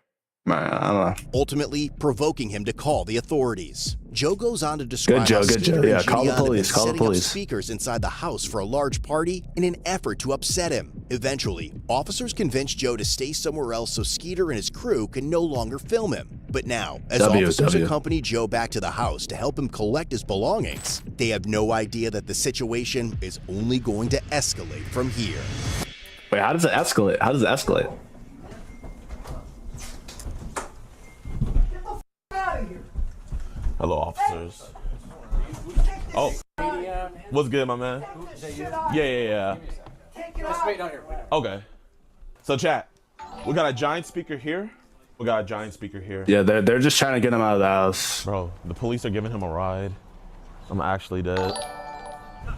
I don't know? Ultimately, provoking him to call the authorities. Joe goes on to describe good Joe. Yeah, call the police. Call the police. Speakers inside the house for a large party in an effort to upset him. Eventually, officers convinced Joe to stay somewhere else so Skeeter and his crew can no longer film him. But now, as officers accompany Joe back to the house to help him collect his belongings, they have no idea that the situation is only going to escalate from here. Wait, how does it escalate? How does it escalate? Hello, officers. Oh, what's good, my man? Yeah. Just wait down here. Okay. So, chat, we got a giant speaker here. We got a giant speaker here. Yeah, they're just trying to get him out of the house. Bro, the police are giving him a ride. I'm actually dead.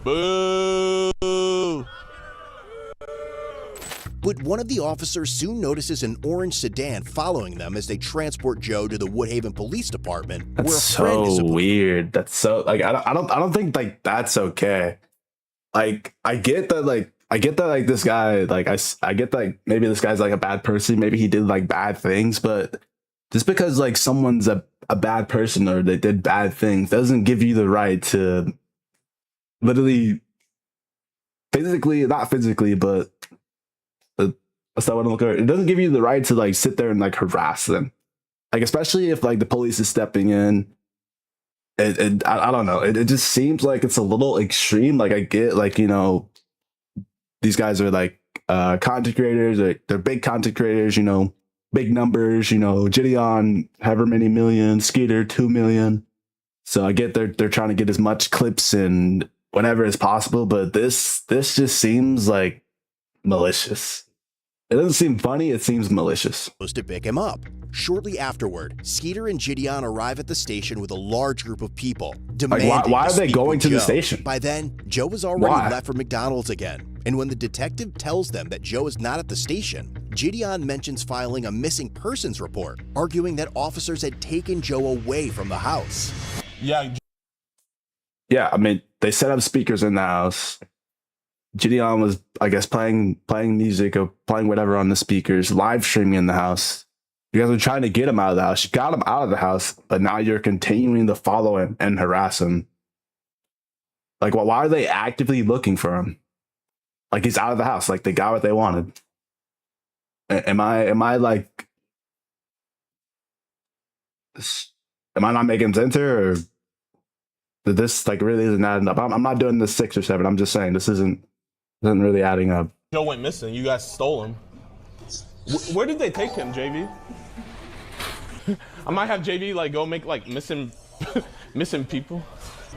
Boo! But one of the officers soon notices an orange sedan following them as they transport Joe to the Woodhaven Police Department. That's where a friend is so weird. That's so like I don't think like that's okay. Like I get that like this guy like I get that like, maybe this guy's like a bad person. Maybe he did like bad things, but just because like someone's a bad person or they did bad things doesn't give you the right to literally not physically, but what's that one I'm looking at? It doesn't give you the right to like sit there and like harass them. Like, especially if like the police is stepping in. I don't know. It just seems like it's a little extreme. Like I get like, you know, these guys are like content creators, they're big content creators, you know, big numbers, you know, Gideon, however many million, Skeeter, 2 million. So I get they're trying to get as much clips and whatever as possible, but this just seems like malicious. It doesn't seem funny, it seems malicious. To pick him up. Shortly afterward, Skeeter and Gideon arrive at the station with a large group of people, demanding why are they speak going with to the Joe. station? By then, Joe has already Why? left for McDonald's again, and when the detective tells them that Joe is not at the station, Gideon mentions filing a missing persons report, arguing that officers had taken Joe away from the house. Yeah, I mean, they set up speakers in the house. Gideon was, I guess, playing music or playing whatever on the speakers, live streaming in the house. You guys are trying to get him out of the house. You got him out of the house, but now you're continuing to follow him and harass him. Like, well, why are they actively looking for him? Like, he's out of the house. Like, they got what they wanted. Am I like, am I not making sense here, or did this like really isn't adding up? I'm not doing this 6 or 7. I'm just saying this isn't really adding up. Joe went missing. You guys stole him. Where did they take him, JV? I might have JV like go make like missing people.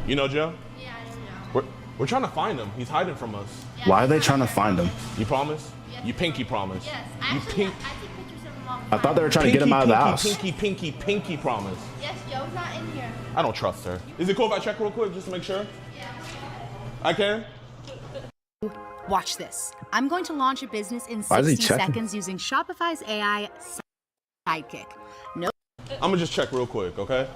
You know Joe? Yeah, I know Joe. We're trying to find him. He's hiding from us. Yeah, Why are they trying to find him? You promise? Yes. You pinky promise. Yes, You I took pictures of him all the time. I thought they were trying to get him out of the house. Pinky promise. Yes, Joe's not in here. I don't trust her. Is it cool if I check real quick just to make sure? Yeah. I can? Watch this. I'm going to launch a business in Why is he 60 checking? seconds using Shopify's AI Sidekick. No. I'm gonna just check real quick, okay?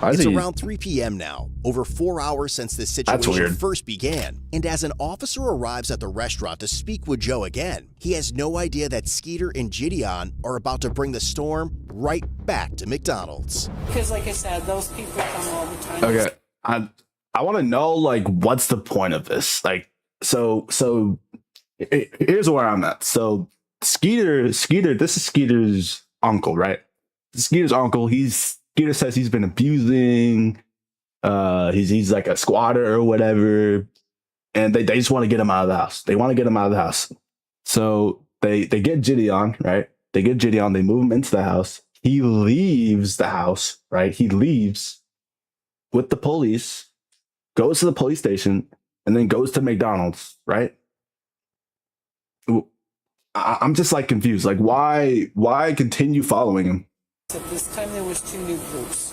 It's around 3 p.m. now, over 4 hours since this situation weird. first began. And as an officer arrives at the restaurant to speak with Joe again, he has no idea that Skeeter and Gideon are about to bring the storm right back to McDonald's. Because, like I said, those people come all the time. Okay, I want to know like what's the point of this? Like, so here's where I'm at. So Skeeter, this is Skeeter's uncle, right? Skeeter's uncle. Skeeter says he's been abusing. He's like a squatter or whatever, and they just want to get him out of the house. They want to get him out of the house. So they get Gideon, right? They get Gideon. They move him into the house. He leaves the house, right? He leaves with the police, goes to the police station, and then goes to McDonald's, right? I'm just like confused. Like, why continue following him? At this time, there was 2 new groups.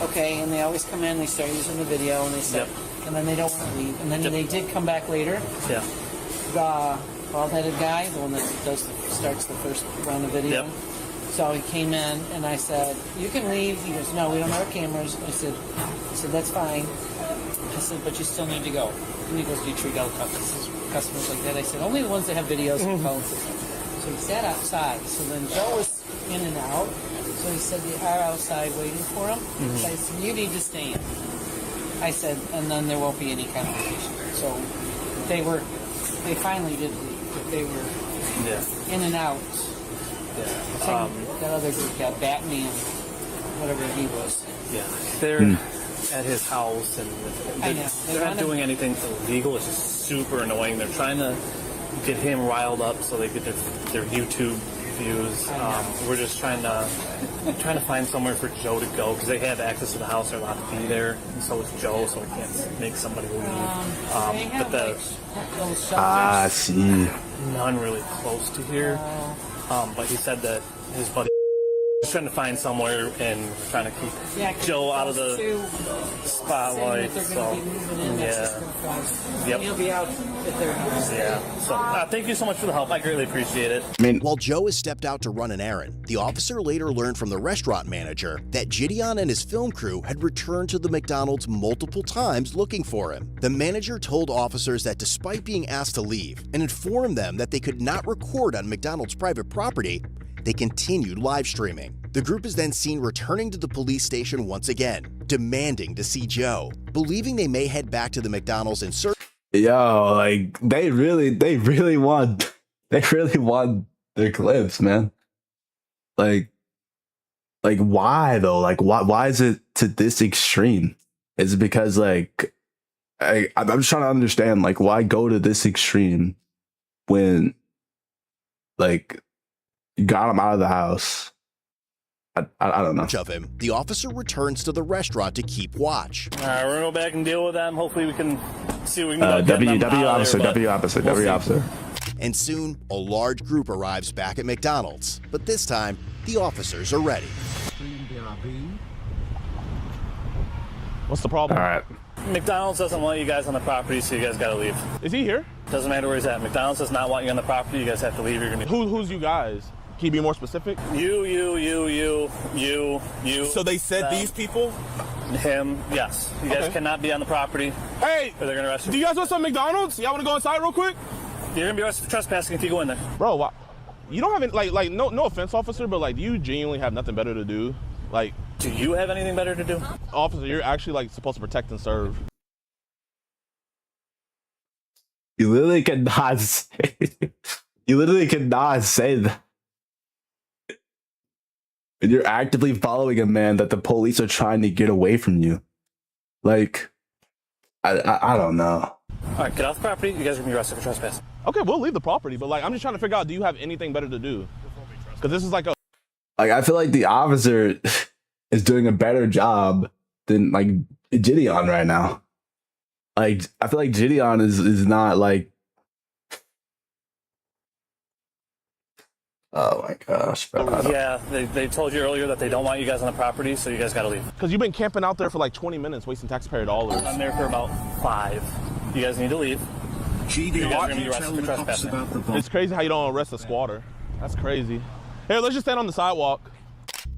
Okay, and they always come in, they start using the video, and they start, and then they don't want to leave. And then they did come back later. Yeah. The bald-headed guy, the one that starts the first round of video. Yep. So he came in, and I said, "You can leave." He goes, "No, we don't have our cameras." I said, "That's fine." I said, "But you still need to go." And he goes, "Do you treat all customers like that?" I said, "Only the ones that have videos and phone systems." So he sat outside. So then Joe was in and out. So he said, "They are outside waiting for him." So I said, "You need to stay in." I said, and then there won't be any confrontation. So they finally did leave, but they were in and out. Yeah. That other group got Batman, whatever he was. Yeah. They're at his house, and I know. they're not doing anything illegal. It's just super annoying. They're trying to get him riled up so they get their YouTube views. We're just trying to find somewhere for Joe to go because they have access to the house. They're allowed to be there, and so is Joe. So we can't make somebody leave. But I see. None really close to here. But he said that his buddy is trying to find somewhere and trying to keep Joe out of the spotlight. So Yep. He'll be out at their house. Yeah. So thank you so much for the help. I greatly appreciate it. While Joe has stepped out to run an errand, the officer later learned from the restaurant manager that Gideon and his film crew had returned to the McDonald's multiple times looking for him. The manager told officers that despite being asked to leave and informed them that they could not record on McDonald's private property, they continued live streaming. The group is then seen returning to the police station once again, demanding to see Joe, believing they may head back to the McDonald's and search. Yo, like they really want their clips, man. Like why though? Like why is it to this extreme? Is it because like I'm just trying to understand like why go to this extreme when like you got him out of the house? I don't know. Of him, the officer returns to the restaurant to keep watch. All right, we're gonna go back and deal with them. Hopefully, we can see what we can do. W officer. And soon, a large group arrives back at McDonald's. But this time, the officers are ready. What's the problem? All right. McDonald's doesn't want you guys on the property, so you guys gotta leave. Is he here? Doesn't matter where he's at. McDonald's does not want you on the property. You guys have to leave. You're gonna. Who's you guys? Can you be more specific? You. So they said these people? Him, yes. You guys cannot be on the property. Hey! Or they're gonna arrest you. Do you guys want some McDonald's? Y'all wanna go inside real quick? You're gonna be arrested for trespassing if you go in there. Bro, why? You don't have any, like no offense, officer, but like, do you genuinely have nothing better to do? Like, do you have anything better to do? Officer, you're actually like supposed to protect and serve. You literally cannot say that. And you're actively following a man that the police are trying to get away from you. Like, I don't know. All right, get off the property. You guys are gonna be arrested for trespassing. Okay, we'll leave the property, but like, I'm just trying to figure out, do you have anything better to do? Because this is like I feel like the officer is doing a better job than like Gideon right now. Like, I feel like Gideon is not like. Oh my gosh, bro. Yeah, they told you earlier that they don't want you guys on the property, so you guys gotta leave. Because you've been camping out there for like 20 minutes, wasting taxpayer dollars. I'm there for about 5. You guys need to leave. You guys are gonna be arrested for trespassing. It's crazy how you don't arrest a squatter. That's crazy. Here, let's just stand on the sidewalk.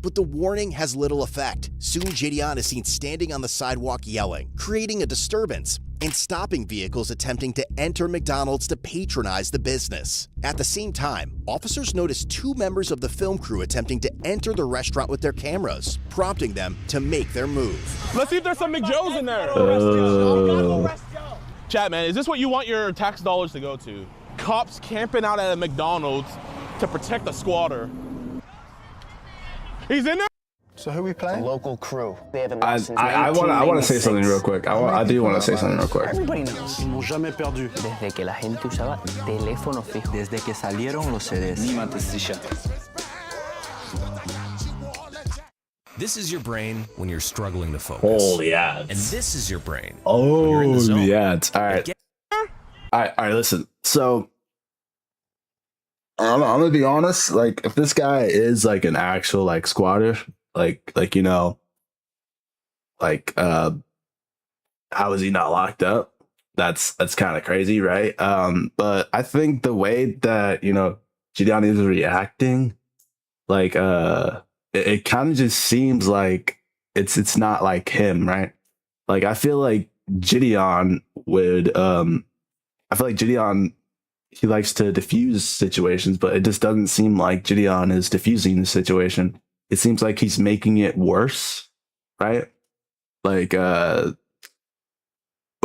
But the warning has little effect. Soon Gideon is seen standing on the sidewalk yelling, creating a disturbance, and stopping vehicles attempting to enter McDonald's to patronize the business. At the same time, officers notice 2 members of the film crew attempting to enter the restaurant with their cameras, prompting them to make their move. Let's see if there's some McJoes in there. Chat, man, is this what you want your tax dollars to go to? Cops camping out at a McDonald's to protect a squatter. He's in there? So who are we playing? A local crew. They have a I want to say something real quick. I do want to say something real quick. Everybody knows. Ils n'ont jamais perdu. Desde que la gente usaba teléfono fijo. Desde que salieron los CDs. Niemand ist sicher. This is your brain when you're struggling to focus. Holy ads. And this is your brain. Oh, the ads. All right. All right, listen. So, I'm gonna be honest. Like, if this guy is like an actual like squatter, like you know, like how is he not locked up? That's kind of crazy, right? But I think the way that Gideon is reacting, like it kind of just seems like it's not like him, right? Like I feel like Gideon would I feel like Gideon, he likes to diffuse situations, but it just doesn't seem like Gideon is diffusing the situation. It seems like he's making it worse, right? Like what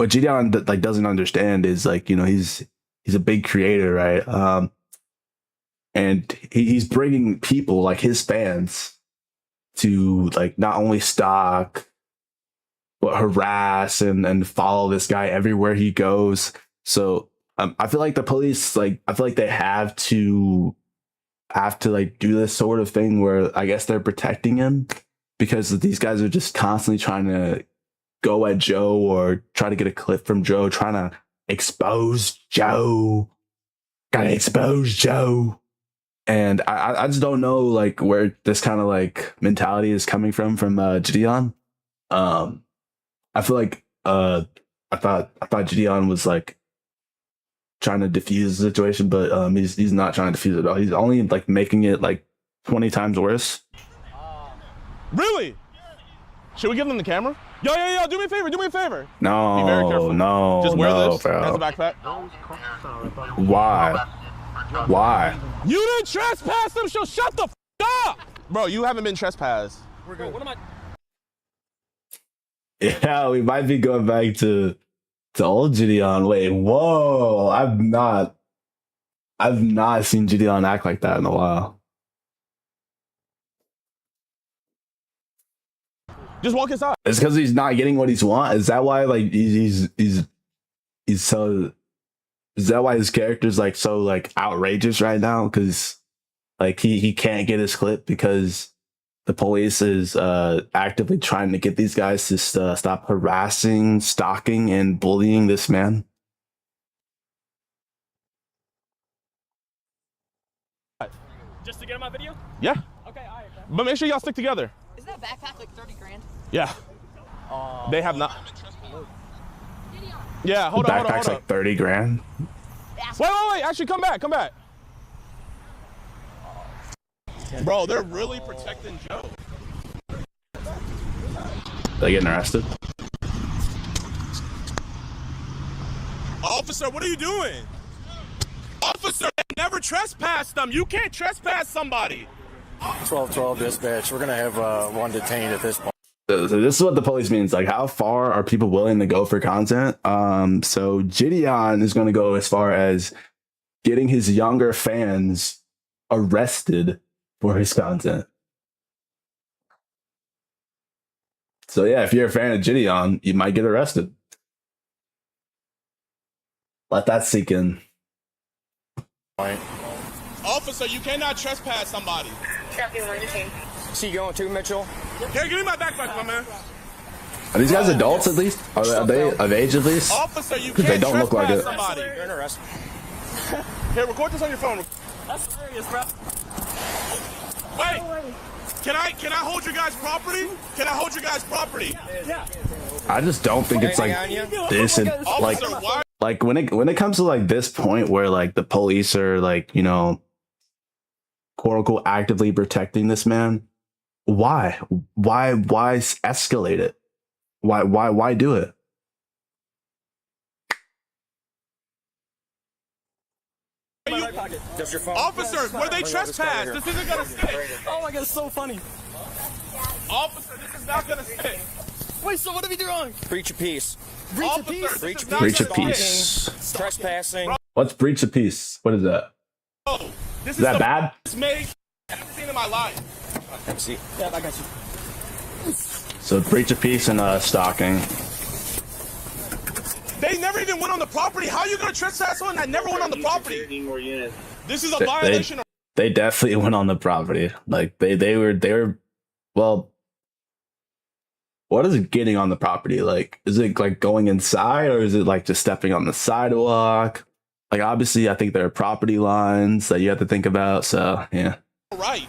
Gideon like doesn't understand is like, he's a big creator, right? And he's bringing people like his fans to like not only stalk but harass and follow this guy everywhere he goes. So I feel like the police, like, I feel like they have to like do this sort of thing where I guess they're protecting him, because these guys are just constantly trying to go at Joe or try to get a clip from Joe, trying to expose Joe. Gotta expose Joe. And I just don't know like where this kind of like mentality is coming from Gideon. I feel like I thought Gideon was like trying to defuse the situation, but he's not trying to defuse it at all. He's only like making it like 20 times worse. Really? Should we give them the camera? Yo, do me a favor, No, be very careful. No, just wear no, this bro. as a backpack. Why? You didn't trespass them, so shut the f up! Bro, you haven't been trespassed. We're good. What am I? Yeah, we might be going back to old Gideon. Wait, whoa! I've not seen Gideon act like that in a while. Just walk inside. It's because he's not getting what he's want. Is that why like he's so? Is that why his character's like so like outrageous right now? Because like he can't get his clip because the police is actively trying to get these guys to stop harassing, stalking, and bullying this man. Just to get in my video? Yeah. Okay, all right. But make sure y'all stick together. Isn't that backpack like 30 grand? Yeah. They have not. Yeah, hold the on. backpack's like 30 grand. Wait. Actually, come back. Bro, they're really protecting Joe. They getting arrested? Officer, what are you doing? Officer, never trespass them. You can't trespass somebody. 1212 dispatch. We're gonna have one detained at this point. So this is what the police means. Like, how far are people willing to go for content? So Gideon is going to go as far as getting his younger fans arrested for his content. So yeah, if you're a fan of Gideon, you might get arrested. Let that sink in. Officer, you cannot trespass somebody. See you going too, Mitchell? Here, give me my backpack, my man. Are these guys adults at least? Are they of age at least? Officer, you Because can't they don't look like it. somebody. You're interested. Here, record this on your phone. That's serious, bro. Wait. Can I hold your guys' property? Yeah. I just don't think it's like this, and like when it comes to like this point where like the police are like, you know, quote unquote actively protecting this man. Why escalate it? Why do it? Just your phone. Officer, where they trespass? This isn't gonna stick. Oh my god, it's so funny. Officer, this is not gonna stick. Wait, so what are we doing? Breach of peace. Breach of peace. Trespassing. What's breach of peace? What is that? Oh, this Is that bad? It's made. I've seen in my life. MC. Yeah, I got you. So breach of peace and stalking. They never even went on the property. How are you gonna trespass someone that never went on the property? This is a violation. They definitely went on the property. Like they were. Well, what is it getting on the property? Like, is it like going inside, or is it like just stepping on the sidewalk? Like, obviously, I think there are property lines that you have to think about. So yeah. Right.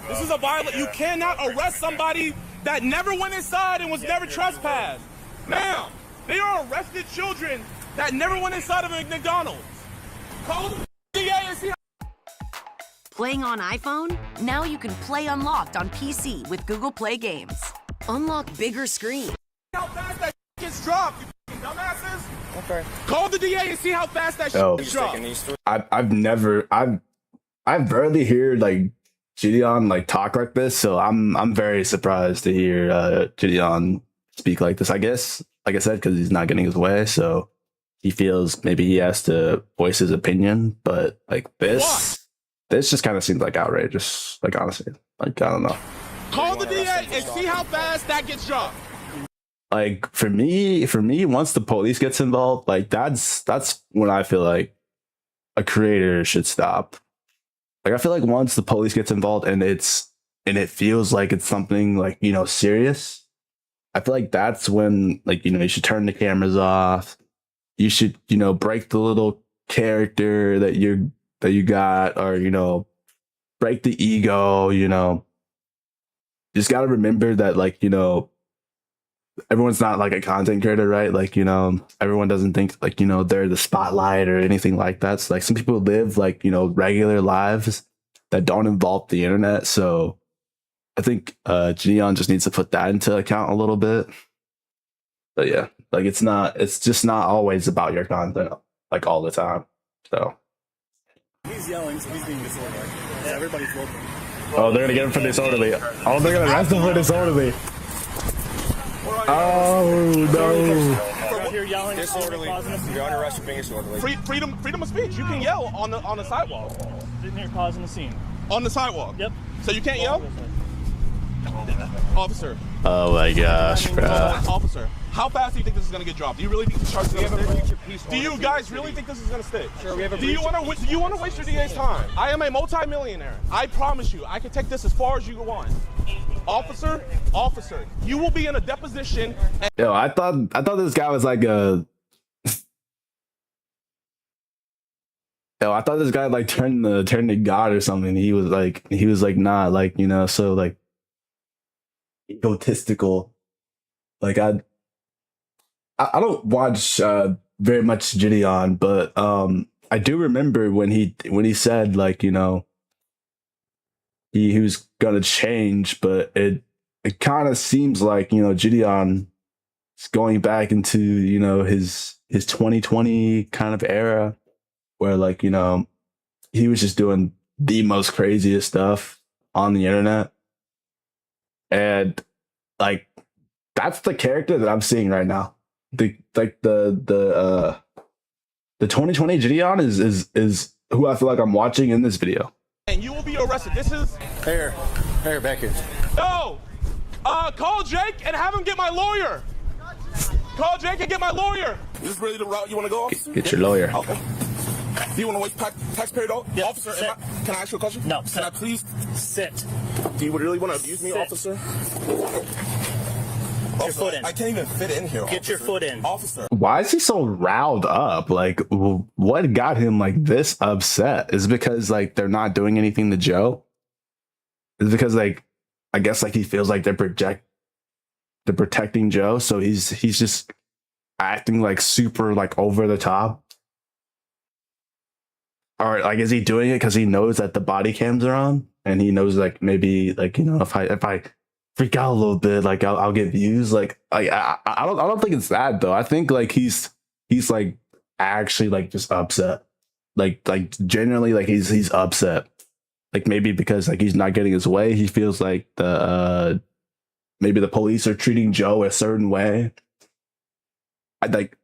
This is a violation. You cannot arrest somebody that never went inside and was never trespassed. Now, they are arrested children that never went inside of a McDonald's. Call the DA and see. Playing on iPhone? Now you can play Unlocked on PC with Google Play Games. Unlock bigger screens. How fast that gets dropped, you dumbasses. Okay. Call the DA and see how fast that gets dropped. I've barely heard like Gideon like talk like this, so I'm very surprised to hear Gideon speak like this. I guess, like I said, because he's not getting his way, so he feels maybe he has to voice his opinion. But like this just kind of seems like outrageous. Like, honestly, like, I don't know. Call the DA and see how fast that gets dropped. like for me, once the police gets involved, like that's when I feel like a creator should stop. Like I feel like once the police gets involved and it feels like it's something like, you know, serious, I feel like that's when, like, you know, you should turn the cameras off. You should, you know, break the little character that you got, or, you know, break the ego, you know. You just got to remember that, like, you know, everyone's not like a content creator, right? Like, you know, everyone doesn't think like, you know, they're the spotlight or anything like that. So like some people live like, you know, regular lives that don't involve the internet. So I think Gideon just needs to put that into account a little bit. But yeah, like it's just not always about your content like all the time. So he's yelling, so he's being disorderly. Yeah, everybody's looking. Oh, they're gonna get him for disorderly. Oh, they're gonna arrest him for disorderly. Oh no! You're yelling, disorderly. You're under arrest for being disorderly. Freedom of speech. You can yell on the sidewalk. Sitting here causing a scene. On the sidewalk. Yep. So you can't yell? Officer. Oh my gosh, bro. Officer, how fast do you think this is gonna get dropped? Do you really think the charge is gonna stick? Do you guys really think this is gonna stick? Sure, we have a do you want to waste your DA's time? I am a multi-millionaire. I promise you, I can take this as far as you want. Officer, you will be in a deposition. Yo, I thought this guy was like a. Yo, I thought this guy like turned to God or something. He was like not like, you know, so like egotistical. Like I don't watch very much Gideon, but I do remember when he said like, you know, he was gonna change, but it kind of seems like, you know, Gideon is going back into, you know, his 2020 kind of era where like, you know, he was just doing the most craziest stuff on the internet. And like that's the character that I'm seeing right now. The 2020 Gideon is who I feel like I'm watching in this video. And you will be arrested. This is Here, back here. No! Call Jake and have him get my lawyer. Call Jake and get my lawyer. Is this really the route you want to go, officer? Get your lawyer. Okay. Do you want to waste taxpayer dollars? Yes, officer, can I ask you a question? No. Can I please sit? Do you really want to abuse me, officer? Get your foot in. I can't even fit in here. Get your foot in. Officer. Why is he so riled up? Like, what got him like this upset? Is it because like they're not doing anything to Joe? Is it because like I guess like he feels like they're protecting Joe, so he's just acting like super like over the top? Or like is he doing it because he knows that the body cams are on and he knows like maybe like, you know, if I freak out a little bit, like I'll get views. Like I don't think it's that though. I think like he's like actually like just upset. Like generally like he's upset. Like maybe because like he's not getting his way. He feels like maybe the police are treating Joe a certain way. But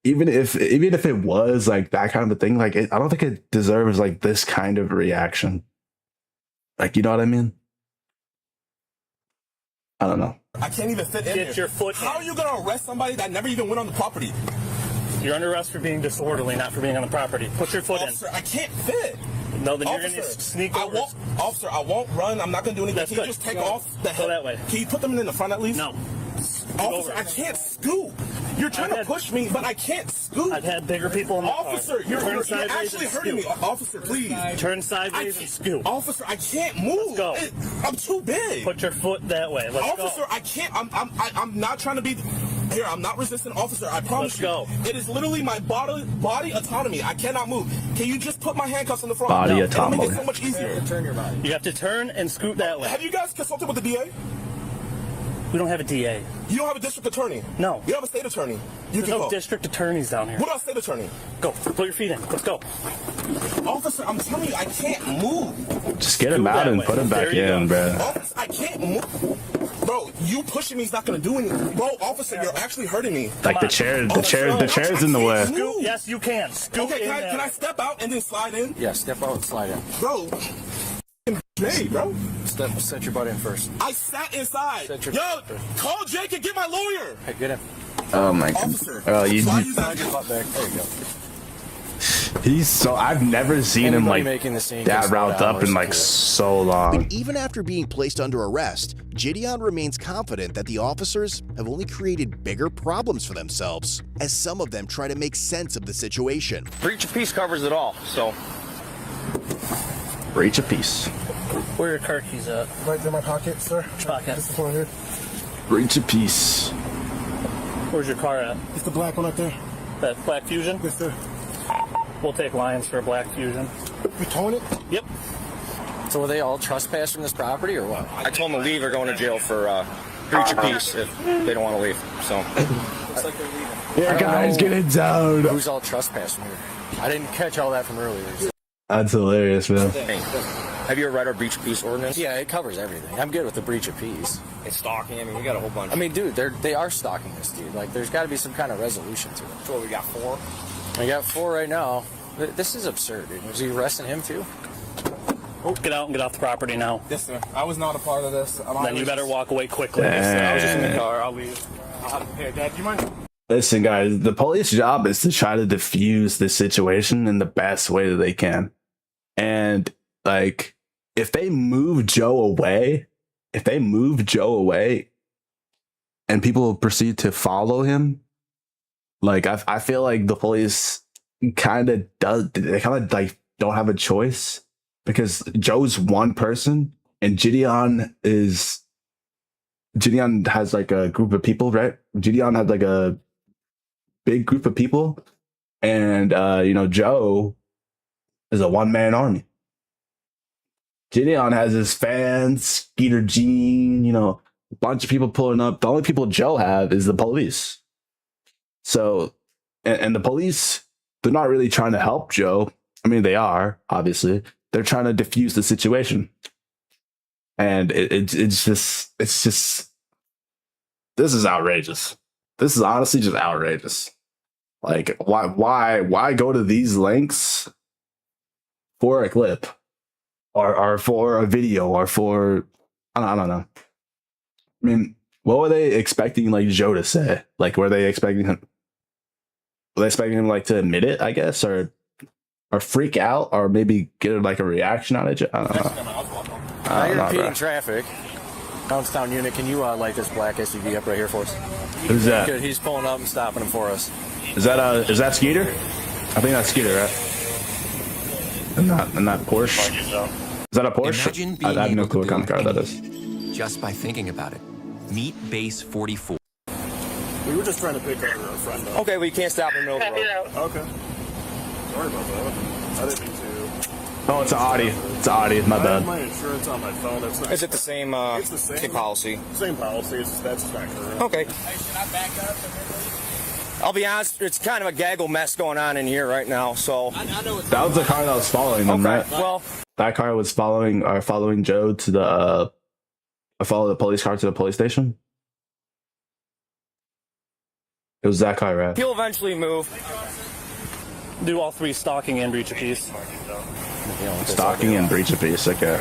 even if it was like that kind of a thing, like I don't think it deserves like this kind of reaction. Like, you know what I mean? I don't know. I can't even fit in here. Get your foot in. How are you going to arrest somebody that never even went on the property? You're under arrest for being disorderly, not for being on the property. Put your foot Officer, I can't fit. No, then you're going to sneak over. Officer, I won't run. I'm not going to do anything. That's Can you good. just take off the head? Go that way. Can you put them in the front at least? No. Officer, I can't scoot. You're trying to push me, but I can't scoot. I've had bigger people in the Officer, car. you're Turn actually hurting me. Officer, please. Turn sideways and scoot. Officer, I can't move. Let's go. I'm too big. Put your foot that way. Let's Officer, go. I can't. I'm not trying to be. Here, I'm not resisting, officer. I promise Let's you. go. It is literally my body autonomy. I cannot move. Can you just put my handcuffs in the front? Body It'll make autonomy. it so much easier. Turn your body. You have to turn and scoot that way. Have you guys consulted with the DA? We don't have a DA. You don't have a district attorney? No. You have a state attorney? You There's can no go. district attorneys down here. What about state attorney? Go. Put your feet in. Let's go. Officer, I'm telling you, I can't move. Just get him out and put him back in, bro. Officer, I can't move. Bro, you pushing me is not going to do anything. Bro, officer, you're actually hurting me. Like the chair's in the way. Scoot. Yes, you can. Scoot Okay, in can I step out and then slide in? Yeah, step out and slide in. Bro, Hey, bro. Set your butt in first. I sat inside. Yo, call Jake and get my lawyer. Hey, get him. Oh my god. Officer. Oh, you. Get your butt back. There you go. He's so. I've never seen him like making the scene that riled up in like so long. But even after being placed under arrest, Gideon remains confident that the officers have only created bigger problems for themselves, as some of them try to make sense of the situation. Breach of peace covers it all, so. Breach of peace. Where are your car keys at? Right in my pocket, sir. Pocket. This is one here. Breach of peace. Where's your car at? It's the black one right there. That Black Fusion? Yes, sir. We'll take Lions for a Black Fusion. You towing it? Yep. So were they all trespassing this property or what? I told them to leave or going to jail for breach of peace if they don't want to leave. So. Looks like they're leaving. Yeah, guys, get it down. Who's all trespassing here? I didn't catch all that from earlier. That's hilarious, man. Hey, have you ever read our breach of peace ordinance? Yeah, it covers everything. I'm good with the breach of peace. It's stalking. I mean, we got a whole bunch. I mean, dude, they are stalking this dude. Like, there's got to be some kind of resolution to it. So we got 4. We got 4 right now. This is absurd, dude. Was he arresting him too? Oh, get out and get off the property now. Yes, sir. I was not a part of this. Then you better walk away quickly. I was just in the car. I'll leave. Hey, Dad, do you mind? Listen, guys, the police job is to try to diffuse the situation in the best way that they can. And like, if they move Joe away, and people proceed to follow him, like I feel like the police kind of like don't have a choice, because Joe's one person and Gideon has like a group of people, right? Gideon has like a big group of people, and Joe is a one-man army. Gideon has his fans, Skeeter Gene, a bunch of people pulling up. The only people Joe have is the police. So, and the police, they're not really trying to help Joe. I mean, they are, obviously. They're trying to diffuse the situation. And it's just, this is outrageous. This is honestly just outrageous. Like, why go to these lengths for a clip or for a video or for, I don't know. I mean, what were they expecting like Joe to say? Like, were they expecting him like to admit it, I guess, or freak out, or maybe get like a reaction on it? I don't know. Now you're impeding traffic. Downtown unit, can you light this black SUV up right here for us? Who's that? Good, he's pulling up and stopping him for us. Is that Skeeter? I think that's Skeeter, right? And not Porsche. Is that a Porsche? I have no clue what kind of car that is. Just by thinking about it. Meet Base 44. We were just trying to pick our friend up. Okay, well, you can't stop in the middle of the road. Okay. Sorry about that. I didn't mean to. Oh, it's an Audi. It's an Audi. My I bad. have my insurance on my phone. That's not. Is it the same? It's the same policy. Same policy. That's not correct. Okay. Hey, should I back up? I'll be honest, it's kind of a gaggle mess going on in here right now. So I know it's That was the car that was following them, right? Well, that car was following Joe to the follow the police car to the police station. It was that car, right? he'll eventually move. Do all 3 stalking and breach of peace. Stalking and breach of peace. Okay.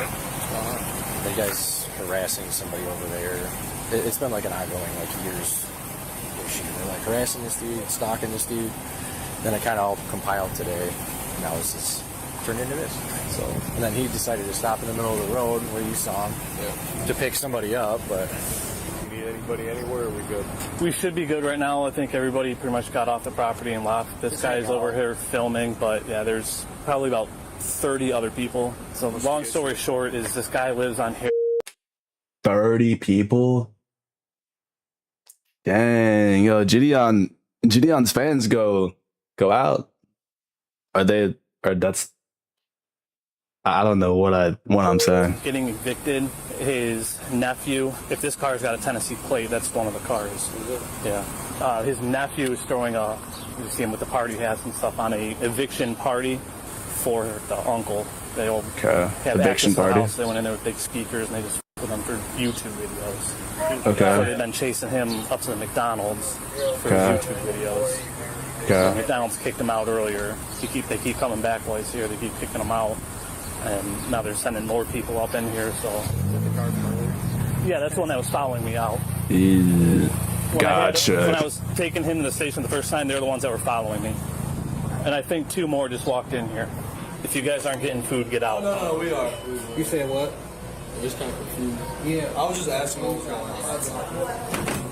You guys harassing somebody over there. It's been like an ongoing years issue. They're like harassing this dude, stalking this dude. Then it kind of all compiled today. And now it's just turned into this. So, and then he decided to stop in the middle of the road where you saw him to pick somebody up. But You need anybody anywhere? Are we good? We should be good right now. I think everybody pretty much got off the property and left. This guy's over here filming, but yeah, there's probably about 30 other people. So long story short is this guy lives on here. 30 people. Dang, yo, Gideon's fans go out. I don't know what I'm saying. Getting evicted. His nephew, if this car's got a Tennessee plate, that's one of the cars. Yeah. His nephew is throwing you see him with the party hats and stuff, on a eviction party for the uncle. They all have eviction access to the party. house. They went in there with big speakers and they just put them for YouTube videos. Okay. So they've been chasing him up to the McDonald's for his YouTube videos. Okay. So McDonald's kicked him out earlier. They keep coming back while he's here. They keep kicking him out. and now they're sending more people up in here. So yeah, that's the one that was following me out. Gotcha. When I was taking him to the station the first time, they're the ones that were following me. And I think 2 more just walked in here. If you guys aren't getting food, get out. No, we are. You saying what? I'm just kind of confused. Yeah, I was just asking what was going on.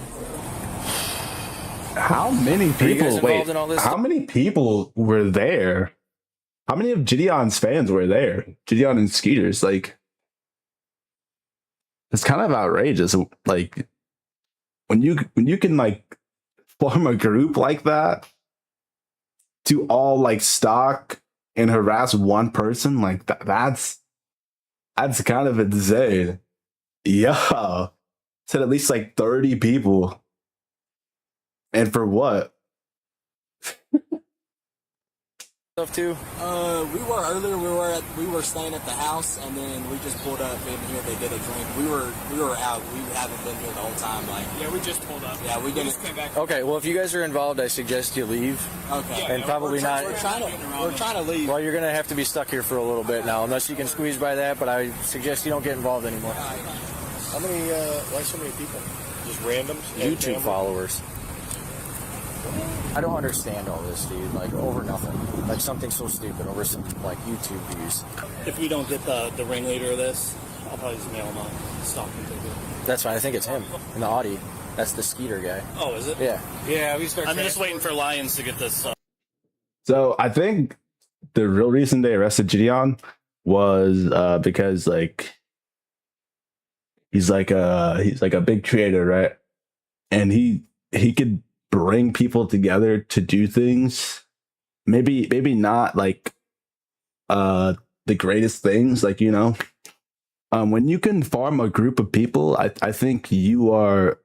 How many people? Wait, how many people were there? How many of Gideon's fans were there? Gideon and Skeeters, like, it's kind of outrageous. Like, when you can like form a group like that to all like stalk and harass one person, like that's kind of insane. Yeah, said at least like 30 people, and for what? Stuff too. We were earlier. We were staying at the house, and then we just pulled up in here. They did a drink. We were out. We haven't been here the whole time. Like, yeah, we just pulled up. Yeah, we just came back. Okay, well, if you guys are involved, I suggest you leave. Okay, and probably not. We're trying to leave. Well, you're gonna have to be stuck here for a little bit now, unless you can squeeze by that. But I suggest you don't get involved anymore. How many? Why so many people? Just randoms. YouTube followers. I don't understand all this, dude. Like, over nothing. Like, something so stupid over some, like, YouTube views. If we don't get the ringleader of this, I'll probably just mail him a stalking ticket. That's fine. I think it's him in the Audi. That's the Skeeter guy. Oh, is it? Yeah. Yeah, we start. I'm just waiting for Lions to get this. So I think the real reason they arrested Gideon was because like he's like a big creator, right? And he could bring people together to do things. Maybe not like the greatest things, like, you know. When you can form a group of people, I think you are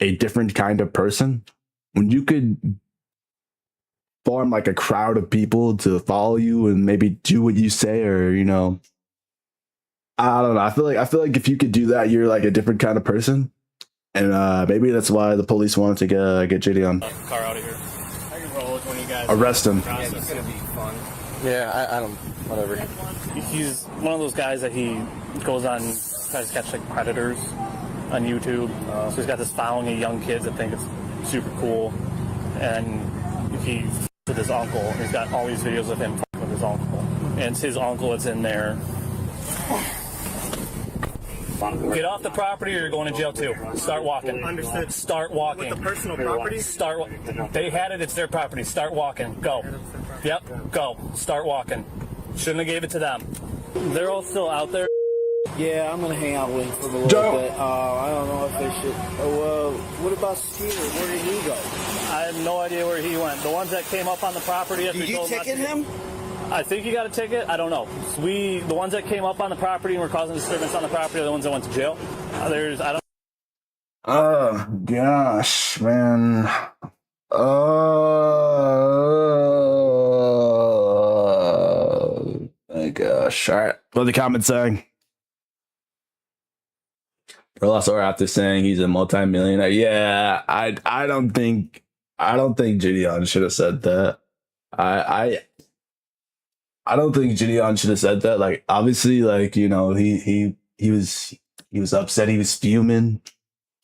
a different kind of person. When you could form like a crowd of people to follow you and maybe do what you say, or, you know, I don't know. I feel like if you could do that, you're like a different kind of person. And maybe that's why the police wanted to get Gideon. Car out of here. I can roll with when you guys arrest him. Yeah, it's gonna be fun. Yeah, I don't. Whatever. He's one of those guys that he goes on, tries to catch like predators on YouTube. So he's got this following of young kids that think it's super cool, and he's with his uncle. He's got all these videos of him with his uncle, and it's his uncle that's in there. Get off the property or you're going to jail too. Start walking. Understood. Start walking. With the personal property? They had it, it's their property. Start walking. Go. Yep, go. Start walking. Shouldn't have gave it to them. They're all still out there. Yeah, I'm gonna hang out with him for a little bit. I don't know if they should. What about Skeeter? Where did he go? I have no idea where he went. The ones that came up on the property. Did you ticket him? I think you got a ticket. I don't know. The ones that came up on the property and were causing disturbance on the property are the ones that went to jail. I don't. Oh gosh, man. Oh my gosh. All right. What are the comments saying? Or after saying he's a multimillionaire. Yeah, I don't think Gideon should have said that. I don't think Gideon should have said that. Like, obviously, like, you know, he was upset, he was fuming.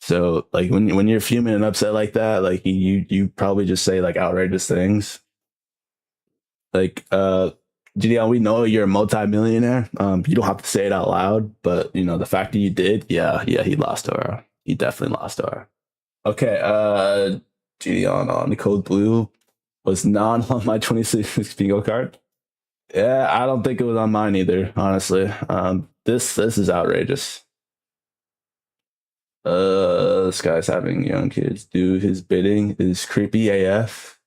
So like when you're fuming and upset like that, like you probably just say like outrageous things. Like Gideon, we know you're a multimillionaire. You don't have to say it out loud, but you know, the fact that you did, yeah, he lost to her. He definitely lost to her. Okay, Gideon on the code blue was not on my 26 bingo card. Yeah, I don't think it was on mine either, honestly. This is outrageous. This guy's having young kids do his bidding is creepy AF.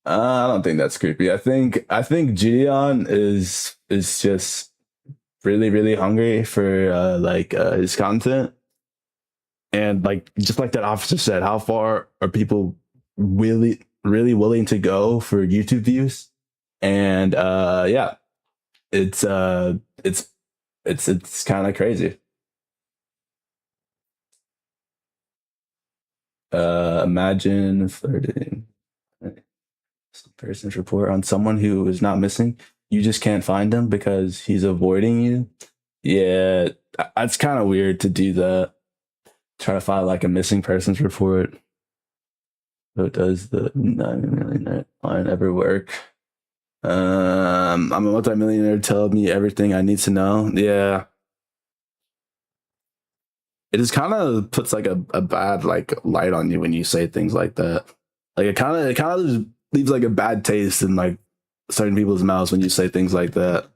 I don't think that's creepy. I think Gideon is just really, really hungry for his content. And like just like that officer said, how far are people really willing to go for YouTube views? And yeah, it's kind of crazy. Imagine flirting. Person's report on someone who is not missing. you just can't find him because he's avoiding you. Yeah, that's kind of weird to do that. Try to file like a missing persons report. So does the 9 million line ever work? I'm a multimillionaire. Tell me everything I need to know. Yeah. It just kind of puts like a bad like light on you when you say things like that. Like it kind of just leaves like a bad taste in like certain people's mouths when you say things like that.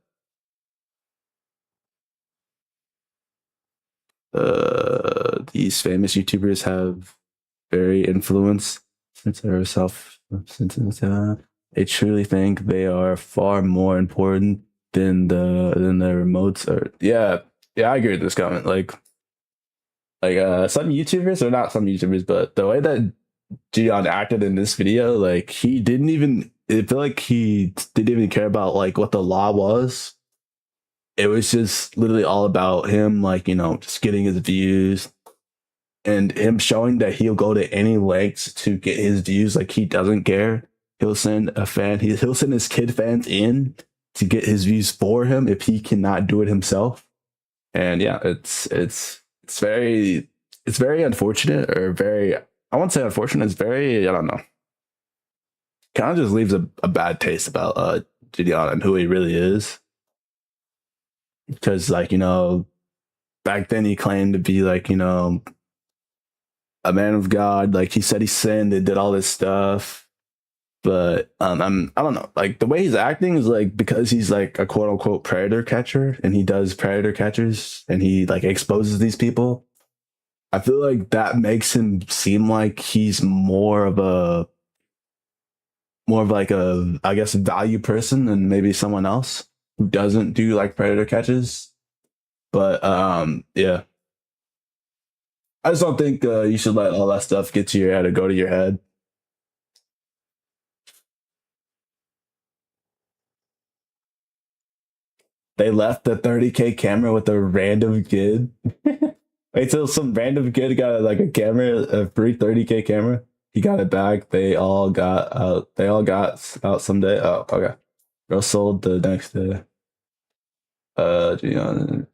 These famous YouTubers have very influence since their they truly think they are far more important than the remotes are. Yeah, I agree with this comment. Like some YouTubers, or not some YouTubers, but the way that Gideon acted in this video, like he didn't even, I feel like he didn't even care about like what the law was. It was just literally all about him, like, you know, just getting his views and him showing that he'll go to any lengths to get his views. Like he doesn't care. He'll send a fan, he'll send his kid fans in to get his views for him if he cannot do it himself. And yeah, it's very unfortunate, or very, I won't say unfortunate, it's very, I don't know. Kind of just leaves a bad taste about Gideon and who he really is. Because, like, you know, back then he claimed to be, like, you know, a man of God. Like, he said he sinned and did all this stuff. But I don't know. Like, the way he's acting is, like, because he's, like, a quote-unquote predator catcher, and he does predator catchers, and he, like, exposes these people. I feel like that makes him seem like he's more of like a, I guess, value person than maybe someone else who doesn't do like predator catches. But yeah, I just don't think you should let all that stuff get to your head or go to your head. They left the 30K camera with a random kid. Wait till some random kid got like a camera, a free 30K camera. He got it back. They all got out. They all got out someday. Oh, okay. Girl sold the next day. Gideon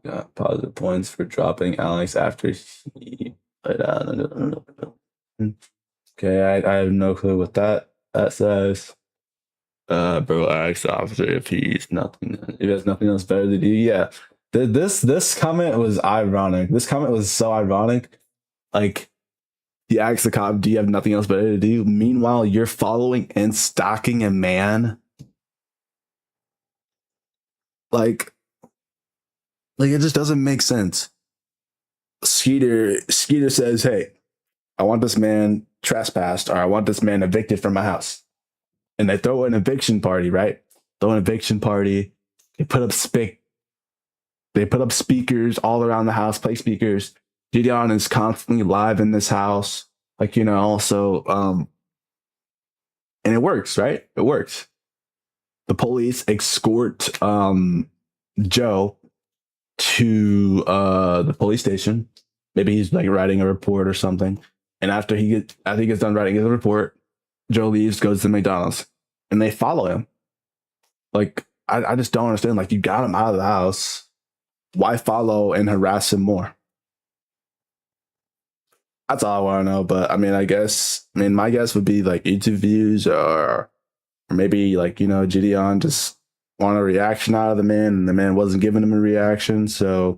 got positive points for dropping Alex after he played out. Okay, I have no clue what that says. Bro asked the officer if he has nothing else better to do. Yeah. This comment was ironic. This comment was so ironic. Like, he asked the cop, do you have nothing else better to do? Meanwhile, you're following and stalking a man. Like it just doesn't make sense. Skeeter says, hey, I want this man trespassed, or I want this man evicted from my house. And they throw an eviction party, right? Throw an eviction party. They put up speakers all around the house, play speakers. Gideon is constantly live in this house. Like, you know, so, and it works, right? It works. The police escort Joe to the police station. Maybe he's like writing a report or something. And after he gets done writing his report, Joe leaves, goes to McDonald's, and they follow him. Like, I just don't understand. Like, you got him out of the house. Why follow and harass him more? That's all I want to know. But I mean, my guess would be like YouTube views, or maybe like, you know, Gideon just wanted a reaction out of the man, and the man wasn't giving him a reaction. So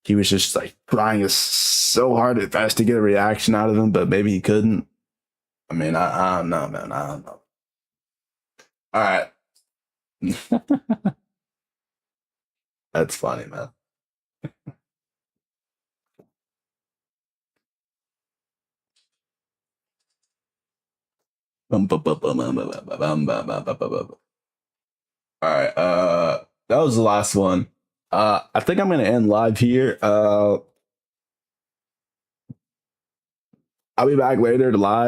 he was just like trying so hard at fast to get a reaction out of him, but maybe he couldn't. I mean, I don't know, man. I don't know. All right. That's funny, man. All right, that was the last one. I think I'm gonna end live here. I'll be back later to live.